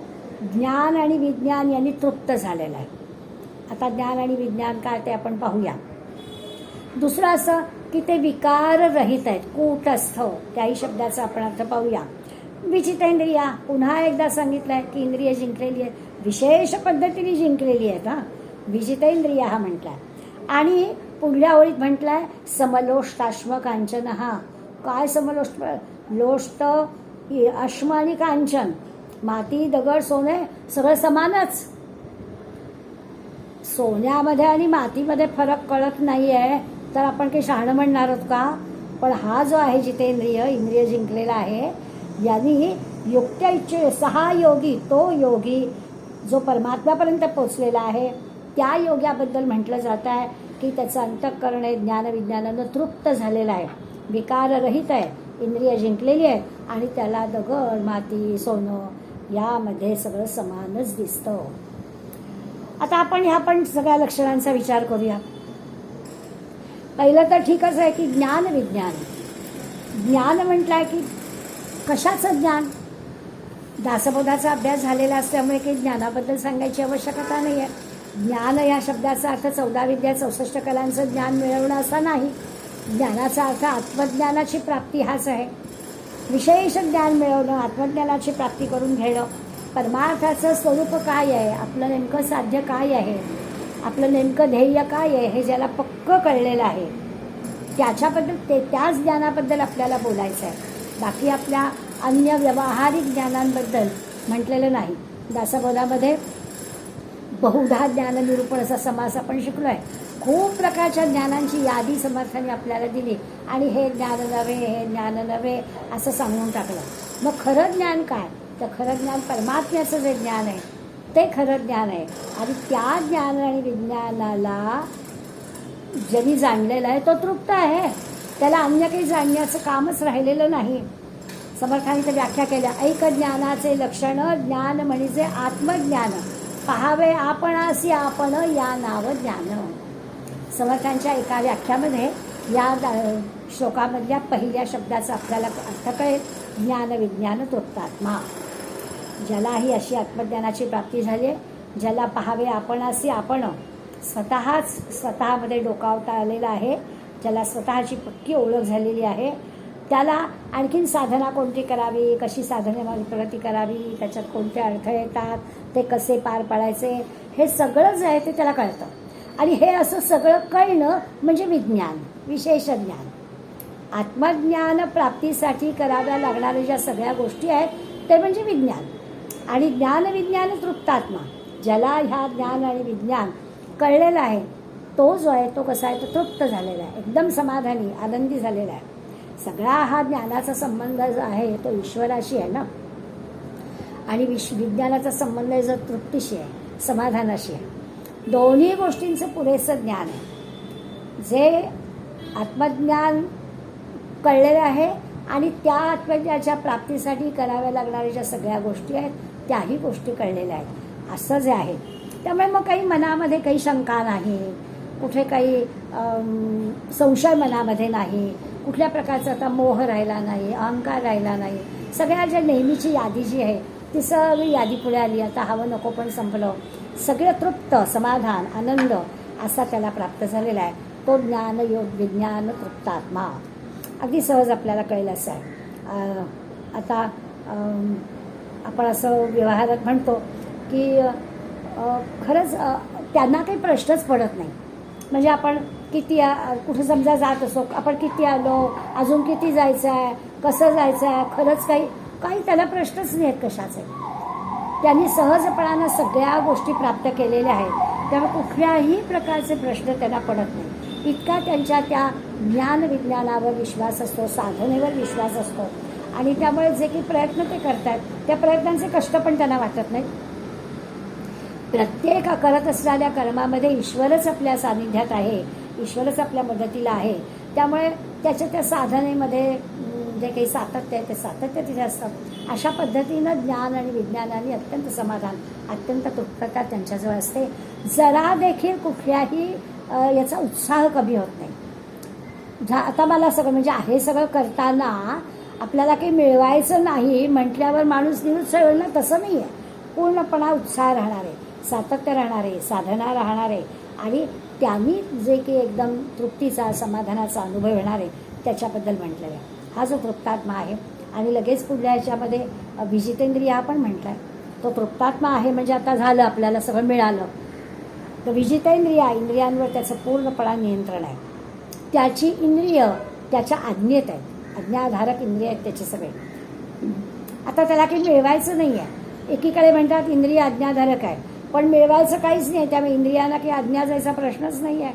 Speaker 1: ज्ञान आणि विज्ञान यांनी तृप्त झालेलं आहे. आता ज्ञान आणि विज्ञान काय ते आपण पाहूया. दुसरं असं की ते विकार रहित आहेत, कूटस्थ, त्याही शब्दाचा आपण अर्थ पाहूया. विजितेंद्रिया, पुन्हा एकदा सांगितलं आहे की इंद्रिय जिंकलेली आहेत, विशेष पद्धतीने जिंकलेली आहेत. विजितेंद्रिया हा म्हटलाय. आणि पुढल्या ओळीत म्हटलंय समलोष्टाश्म कांचन. काय समलोष्ट? लोष्ट, अश्म आणि कांचन, माती, दगड, सोने सगळं समानच. सोन्यामध्ये आणि मातीमध्ये फरक कळत नाही आहे तर आपण काही शहाणं म्हणणार आहोत का? पण हा जो आहे जितेंद्रिय, इंद्रिय जिंकलेला आहे, यांनी युक्त इच्छे 6 योगी, तो योगी जो परमात्म्यापर्यंत पोचलेला आहे त्या योग्याबद्दल म्हटलं जात आहे की त्याचं अंतःकरण आहे ज्ञान विज्ञानानं तृप्त झालेलं आहे, विकाररहित आहे, इंद्रिय जिंकलेली आहे आणि त्याला दगड, माती, सोनं यामध्ये सगळं समानच दिसतं. आता आपण ह्या पण सगळ्या लक्षणांचा विचार करूया. पहिलं तर ठीकच आहे की ज्ञान विज्ञान. ज्ञान म्हटलंय की कशाचं ज्ञान? दासबोधाचा अभ्यास झालेला असल्यामुळे काही ज्ञानाबद्दल सांगायची आवश्यकता नाही आहे. ज्ञान या शब्दाचा अर्थ 14 विद्या 64 कलांचं ज्ञान मिळवणं असा नाही. ज्ञानाचा अर्थ आत्मज्ञानाची प्राप्ती हाच आहे. विशेष ज्ञान मिळवणं, आत्मज्ञानाची प्राप्ती करून घेणं परमार्थाचं स्वरूप काय आहे, आपलं नेमकं साध्य काय आहे, आपलं नेमकं ध्येय काय आहे, हे ज्याला पक्कं कळलेलं आहे त्याच्याबद्दल त्याच ज्ञानाबद्दल आपल्याला बोलायचं आहे. बाकी आपल्या अन्य व्यावहारिक ज्ञानांबद्दल म्हटलेलं नाही. दासबोधामध्ये बहुधा ज्ञाननिरूपण असा समास आपण शिकलो आहे. खूप प्रकारच्या ज्ञानांची यादी समर्थांनी आपल्याला दिली आणि हे ज्ञान नव्हे, हे ज्ञान नव्हे असं सांगून टाकलं. मग खरं ज्ञान काय, तर खरं ज्ञान परमात्म्याचं जे ज्ञान आहे ते खरं ज्ञान आहे. आणि त्या ज्ञान आणि विज्ञानाला ज्यांनी जाणलेलं आहे तो तृप्त आहे. त्याला अन्य काही जाणण्याचं कामच राहिलेलं नाही. समर्थांनी तर व्याख्या केल्या, ऐक ज्ञानाचे लक्षण ज्ञान म्हणजे आत्मज्ञान, पहावे आपणासी आपण या नाव ज्ञान. समर्थांच्या एका व्याख्यामध्ये या श्लोकामधल्या पहिल्या शब्दाचा आपल्याला अर्थ कळेल, ज्ञान विज्ञान तृप्तात्मा. ज्यालाही अशी आत्मज्ञानाची प्राप्ती झाली आहे, ज्याला पहावे आपणासी आपण, स्वतःमध्ये डोकावता आलेला आहे, ज्याला स्वतःची पक्की ओळख झालेली आहे, त्याला आणखीन साधना कोणती करावी, कशी साधनेमध्ये प्रगती करावी, त्याच्यात कोणते अडथळे येतात, ते कसे पार पाडायचे, हे सगळं जे आहे ते त्याला कळतं. आणि हे असं सगळं कळणं म्हणजे विज्ञान, विशेष ज्ञान. आत्मज्ञान प्राप्तीसाठी कराव्या लागणाऱ्या ज्या सगळ्या गोष्टी आहेत ते म्हणजे विज्ञान. आणि ज्ञान विज्ञान तृप्तात्मा, ज्याला ह्या ज्ञान आणि विज्ञान कळलेला आहे तो जो आहे तो कसा आहे, तो तृप्त झालेला आहे, एकदम समाधानी आनंदी झालेला आहे. सगळा हा ज्ञानाचा संबंध जो आहे तो ईश्वराशी आहे ना, आणि विज्ञानाचा संबंध जो तृप्तीशी आहे, समाधानाशी आहे. दोन्ही गोष्टींचं पुरेसं ज्ञान आहे. जे आत्मज्ञान कळलेलं आहे आणि त्या आत्मज्ञानाच्या प्राप्तीसाठी कराव्या लागणाऱ्या ज्या सगळ्या गोष्टी आहेत त्याही गोष्टी कळलेल्या आहेत असं जे आहे. त्यामुळे मग काही मनामध्ये काही शंका नाही, कुठे काही संशय मनामध्ये नाही, कुठल्या प्रकारचा आता मोह राहिला नाही, अहंकार राहिला नाही. सगळ्या ज्या नेहमीची यादी जी आहे ती सगळी यादी पुढे आली. आता हवं नको पण संपलं, सगळं तृप्त, समाधान, आनंद असा त्याला प्राप्त झालेला आहे. तो ज्ञान योग विज्ञान तृप्तात्मा अगदी सहज आपल्याला कळलं असं आहे. आता आपण असं व्यवहारात म्हणतो की खरंच त्यांना काही प्रश्नच पडत नाही. म्हणजे आपण किती कुठे समजा जात असो, आपण किती आलो, अजून किती जायचं आहे, कसं जायचं आहे, खरंच काही त्याला प्रश्नच नाही आहेत कशाचे. त्यांनी सहजपणानं सगळ्या गोष्टी प्राप्त केलेल्या आहेत. त्यामुळे कुठल्याही प्रकारचे प्रश्न त्यांना पडत नाही. इतका त्यांच्या त्या ज्ञान विज्ञानावर विश्वास असतो, साधनेवर विश्वास असतो. आणि त्यामुळे जे काही प्रयत्न ते करतात त्या प्रयत्नांचे कष्ट पण त्यांना वाटत नाहीत. प्रत्येक करत असलेल्या कर्मामध्ये ईश्वरच आपल्या सानिध्यात आहे, ईश्वरच आपल्या मदतीला आहे. त्यामुळे त्याच्या त्या साधनेमध्ये जे काही सातत्य आहे ते सातत्य तिथे असतं. अशा पद्धतीनं ज्ञान आणि विज्ञानाने अत्यंत समाधान, अत्यंत तृप्तता त्यांच्याजवळ असते. जरा देखील कुठल्याही याचा उत्साह कमी होत नाही. आता मला सगळं म्हणजे हे सगळं करताना आपल्याला काही मिळवायचं नाही म्हटल्यावर माणूस निरुत्साह होईल ना, तसं नाही आहे. पूर्णपणा उत्साह राहणार आहे, सातत्य राहणार आहे, साधना राहणार आहे. आणि त्यांनी जे की एकदम तृप्तीचा, समाधानाचा अनुभव येणार आहे त्याच्याबद्दल म्हटलेलं आहे. हा जो तृप्तात्मा आहे. आणि लगेच पुढल्या ह्याच्यामध्ये विजितेंद्रिय हा पण म्हटला आहे. तो तृप्तात्मा आहे म्हणजे आता झालं, आपल्याला सगळं मिळालं. तर विजितेंद्रिय, इंद्रियांवर त्याचं पूर्णपणा नियंत्रण आहे. त्याची इंद्रिय त्याच्या आज्ञेत आहेत, आज्ञाधारक इंद्रिय आहेत त्याचे सगळे. आता त्याला काही मिळवायचं नाही आहे. एकीकडे म्हणतात इंद्रिय आज्ञाधारक आहे, पण मिळवायचं काहीच नाही. त्यामुळे इंद्रियांना काही आज्ञा जायचा प्रश्नच नाही आहे.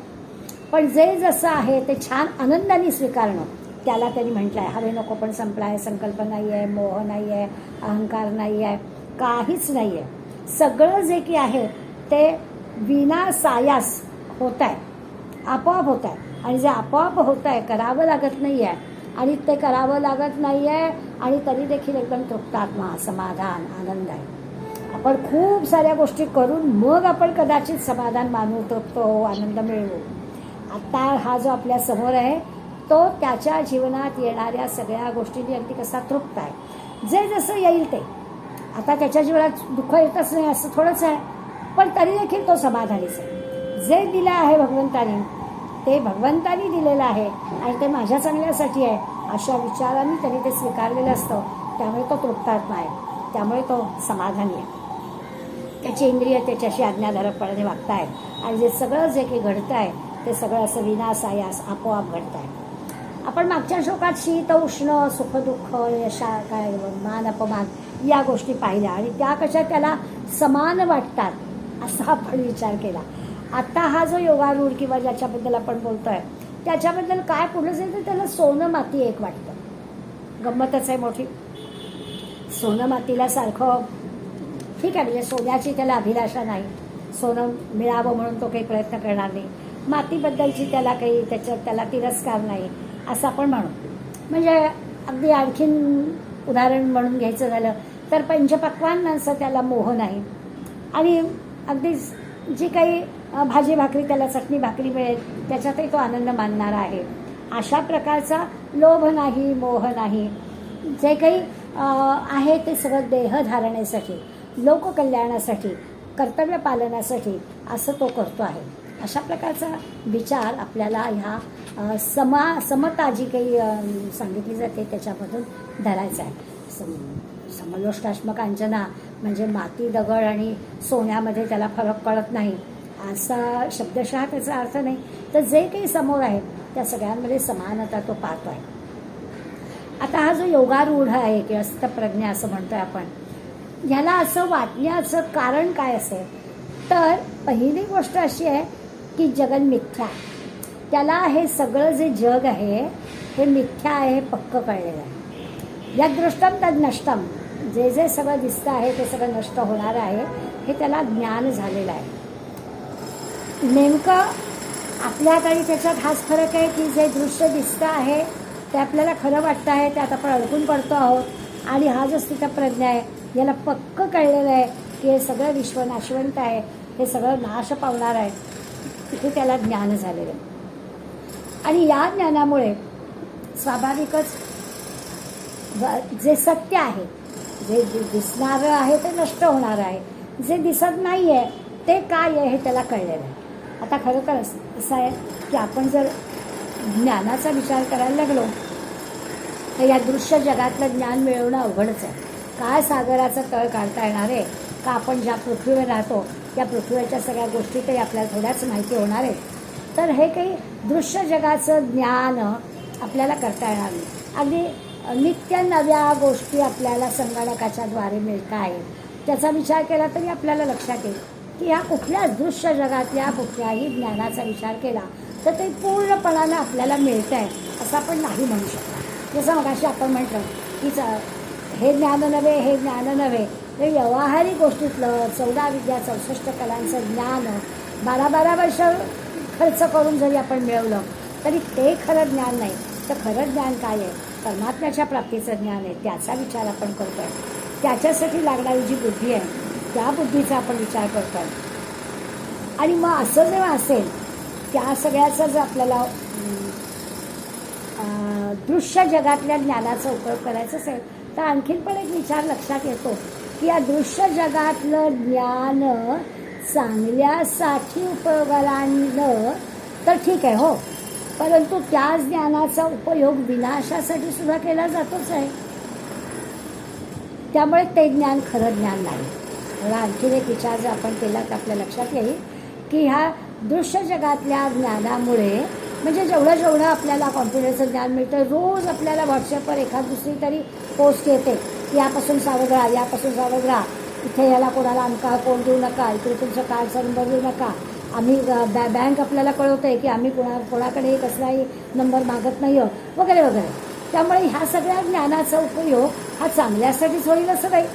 Speaker 1: पण जे जसं आहे ते छान आनंदाने स्वीकारणं, त्याला त्यांनी म्हटलं आहे. हवे नको पण संपला आहे, संकल्प नाही आहे, मोह नाही आहे, अहंकार नाही आहे, काहीच नाही आहे. सगळं जे की आहे ते विना सायास होत आहे, आपोआप होत आहे. आणि जे आपोआप होत आहे, करावं लागत नाही आहे. आणि ते करावं लागत नाही आहे आणि तरी देखील एकदम तृप्तात्मा, समाधान, आनंद आहे. आपण खूप साऱ्या गोष्टी करून मग आपण कदाचित समाधान मानू, तृप्त हो, आनंद मिळवू. आता हा जो आपल्या समोर आहे तो त्याच्या जीवनात येणाऱ्या सगळ्या गोष्टींनी अगदी कसा तृप्त आहे. जे जसं येईल ते. आता त्याच्या जीवनात दुःख येतच नाही असं थोडंच आहे, पण तरी देखील तो समाधानीच आहे. जे दिलं आहे भगवंतानी ते भगवंतानी दिलेलं आहे आणि ते माझ्या चांगल्यासाठी आहे अशा विचारांनी त्यांनी ते स्वीकारलेलं असतं. त्यामुळे तो तृप्तात्मा आहे. त्यामुळे तो समाधानी आहे. त्याची इंद्रिय त्याच्याशी आज्ञाधारकपणाने वागतायत आणि जे सगळं जे काही घडतं आहे ते सगळं असं विनाशायास आपोआप घडतं आहे. आपण मागच्या श्लोकात शीत उष्ण सुखदुःख यशा काय मान अपमान या गोष्टी पाहिल्या आणि त्या कशा त्याला समान वाटतात असा आपण विचार केला. आता हा जो योगारूढ किंवा ज्याच्याबद्दल आपण बोलतोय त्याच्याबद्दल काय पुढलं जाईल तर त्याला सोनं माती एक वाटतं. गंमतच आहे मोठी. सोनं मातीला सारखं ठीक आहे, म्हणजे सोन्याची त्याला अभिलाषा नाही, सोनं मिळावं म्हणून तो काही प्रयत्न करणार नाही. मातीबद्दलची त्याला काही त्याला तिरस्कार नाही असं आपण म्हणू. म्हणजे अगदी आणखीन उदाहरण म्हणून घ्यायचं झालं तर पंचपक्वान्नांचा त्याला मोह नाही आणि अगदी जी काही भाजी भाकरी त्याला चटणी भाकरी मिळेल त्याच्यातही तो आनंद मानणारा आहे. अशा प्रकारचा लोभ नाही, मोह नाही. जे काही आहे ते सगळं देहधारणेसाठी, लोककल्याणासाठी, कर्तव्य पालनासाठी असं तो करतो आहे. अशा प्रकारचा विचार आपल्याला ह्या समता जी काही सांगितली जाते त्याच्यामधून धरायचा आहे. समलोष्टाश्म कांचना म्हणजे माती दगड आणि सोन्यामध्ये त्याला फरक कळत नाही असा शब्दशः त्याचा अर्थ नाही. तर जे काही समोर आहे त्या सगळ्यांमध्ये समानता तो पाहतो आहे. आता हा जो योगारूढ आहे किंवा स्थितप्रज्ञा असं म्हणतोय आपण, ह्याला असं वाटण्याचं कारण काय असेल तर पहिली गोष्ट अशी आहे की जगन मिथ्या. त्याला हे सगळं जे जग आहे हे मिथ्या आहे हे पक्क कळलेलं आहे. या दृष्टम तद नष्टम, जे जे सगळं दिसतं आहे ते सगळं नष्ट होणार आहे हे त्याला ज्ञान झालेलं आहे. नेमकं आपल्यात आणि त्याच्यात हाच फरक आहे की जे दृश्य दिसतं आहे ते आपल्याला खरं वाटतं आहे, त्यात आपण अडकून पडतो आहोत आणि हा जो स्थितप्रज्ञा आहे याला पक्क कळलेलं आहे की हे सगळं विश्व नाशवंत आहे, हे सगळं नाश पावणार आहे, हे त्याला ज्ञान झालेलं आहे. आणि या ज्ञानामुळे स्वाभाविकच जे सत्य आहे, जे दिसणारं आहे ते नष्ट होणार आहे, जे दिसत नाही आहे ते काय आहे हे त्याला कळलेलं आहे. आता खरं तर असं आहे की आपण जर ज्ञानाचा विचार करायला लागलो तर या दृश्य जगातलं ज्ञान मिळवणं अवघडच आहे. काय सागराचा तळ काढता येणार आहे का? आपण ज्या पृथ्वीवर राहतो त्या पृथ्वीच्या सगळ्या गोष्टीतही आपल्याला थोड्याच माहिती होणार आहे. तर हे काही दृश्य जगाचं ज्ञान आपल्याला करता येणार नाही. अगदी नित्य नव्या गोष्टी आपल्याला संगणकाच्या द्वारे मिळत आहेत. त्याचा विचार केला तरी आपल्याला लक्षात येईल की ह्या कुठल्या दृश्य जगातल्या कुठल्याही ज्ञानाचा विचार केला तर ते पूर्णपणानं आपल्याला मिळतं आहे असं आपण नाही म्हणू शकतो. जसं मगाशी आपण म्हटलं की हे ज्ञान नव्हे, हे ज्ञान नव्हे, हे व्यावहारिक गोष्टीतलं 14 विद्या 64 कलांचं ज्ञान 12-12 वर्ष खर्च करून जरी आपण मिळवलं तरी ते खरं ज्ञान नाही. तर खरं ज्ञान काय आहे? परमात्म्याच्या प्राप्तीचं ज्ञान आहे. त्याचा विचार आपण करतो आहे. त्याच्यासाठी लागणारी जी बुद्धी आहे त्या बुद्धीचा आपण विचार करतो आहे. आणि मग असं जेव्हा असेल त्या सगळ्याचा जर आपल्याला दृश्य जगातल्या ज्ञानाचा उपयोग करायचा असेल तर आणखीन पण एक विचार लक्षात येतो की या दृश्य जगातलं ज्ञान चांगल्यासाठी उपयोगाला आणलं तर ठीक आहे, हो, परंतु त्या ज्ञानाचा उपयोग विनाशासाठी सुद्धा केला जातोच आहे. त्यामुळे ते ज्ञान खरं ज्ञान नाही. मला आणखीन एक विचार जर आपण केला तर आपल्या लक्षात येईल की ह्या दृश्य जगातल्या ज्ञानामुळे म्हणजे जेवढं आपल्याला कॉम्प्युटरचं ज्ञान मिळतं, रोज आपल्याला व्हॉट्सअपवर एखाद दुसरी तरी पोस्ट येते की यापासून सावध राहा, यापासून सावध राहा, इथे याला कोणाला अमका कोण देऊ नका, इकडे तुमचं कार्डचा नंबर देऊ नका, आम्ही बँक आपल्याला कळवते की आम्ही कोणाकडे कसलाही नंबर मागत नाही वगैरे वगैरे. त्यामुळे ह्या सगळ्या ज्ञानाचा उपयोग हा चांगल्यासाठीच होईल असं नाही,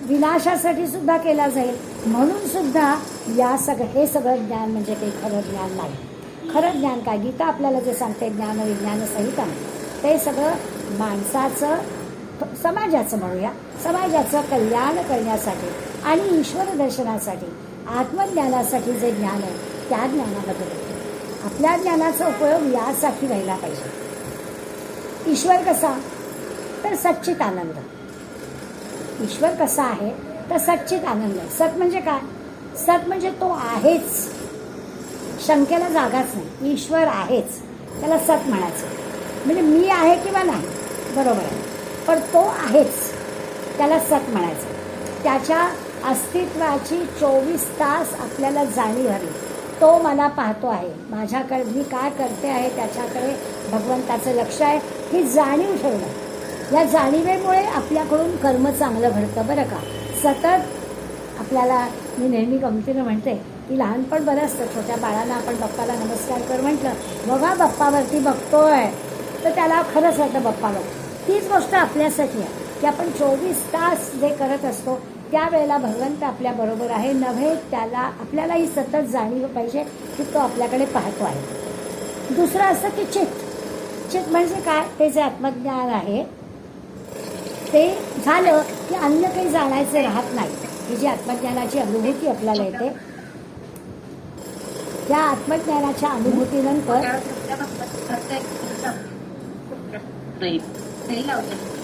Speaker 1: विनाशासाठी सुद्धा केला जाईल. म्हणून सुद्धा हे सगळं ज्ञान म्हणजे काही खरं ज्ञान नाही. खरं ज्ञान काय? गीता आपल्याला जे सांगते ज्ञान विज्ञान संहिता, ते सगळं माणसाचं समाजाचं म्हणूया समाजाचं कल्याण करण्यासाठी आणि ईश्वर दर्शनासाठी आत्मज्ञानासाठी जे ज्ञान आहे त्या ज्ञानाबद्दल आपल्या ज्ञानाचा उपयोग यासाठी व्हायला पाहिजे. ईश्वर कसा? तर सच्चित आनंद. ईश्वर कसा आहे? तर सच्चित आनंद. सत म्हणजे काय? सत म्हणजे तो आहेच, शंकेला जागाच नाही. ईश्वर आहेच, त्याला सत म्हणायचं. म्हणजे मी आहे किंवा नाही, बरोबर आहे, पण तो आहेच. त्याला सत म्हणायचं. त्याच्या अस्तित्वाची 24 तास आपल्याला जाणीव हवी. तो मला पाहतो आहे, माझ्याकडे मी काय करते आहे त्याच्याकडे भगवंताचं लक्ष आहे, ही जाणीव ठेवणं. या जाणीवेमुळे आपल्याकडून कर्म चांगलं घडतं बरं का. सतत आपल्याला, मी नेहमी गमतीनं म्हणते की लहानपण बरं असतं. छोट्या बाळांना आपण बाप्पाला नमस्कार कर म्हटलं, बघा बाप्पावरती बघतोय, तर त्याला खरंच वाटतं बाप्पा बघ. तीच गोष्ट आपल्यासाठी आहे की आपण 24 तास जे करत असतो त्यावेळेला भगवंत आपल्याबरोबर आहे नव्हे, त्याला आपल्याला ही सतत जाणीव पाहिजे की तो आपल्याकडे पाहतो आहे. दुसरं असतं की चित्त म्हणजे काय, ते जे आत्मज्ञान आहे ते झालं की अन्य काही जाणायचे राहत नाही. ही जी आत्मज्ञानाची अनुभूती आपल्याला येते, त्या आत्मज्ञानाच्या अनुभूतीनंतर
Speaker 2: नाही लावते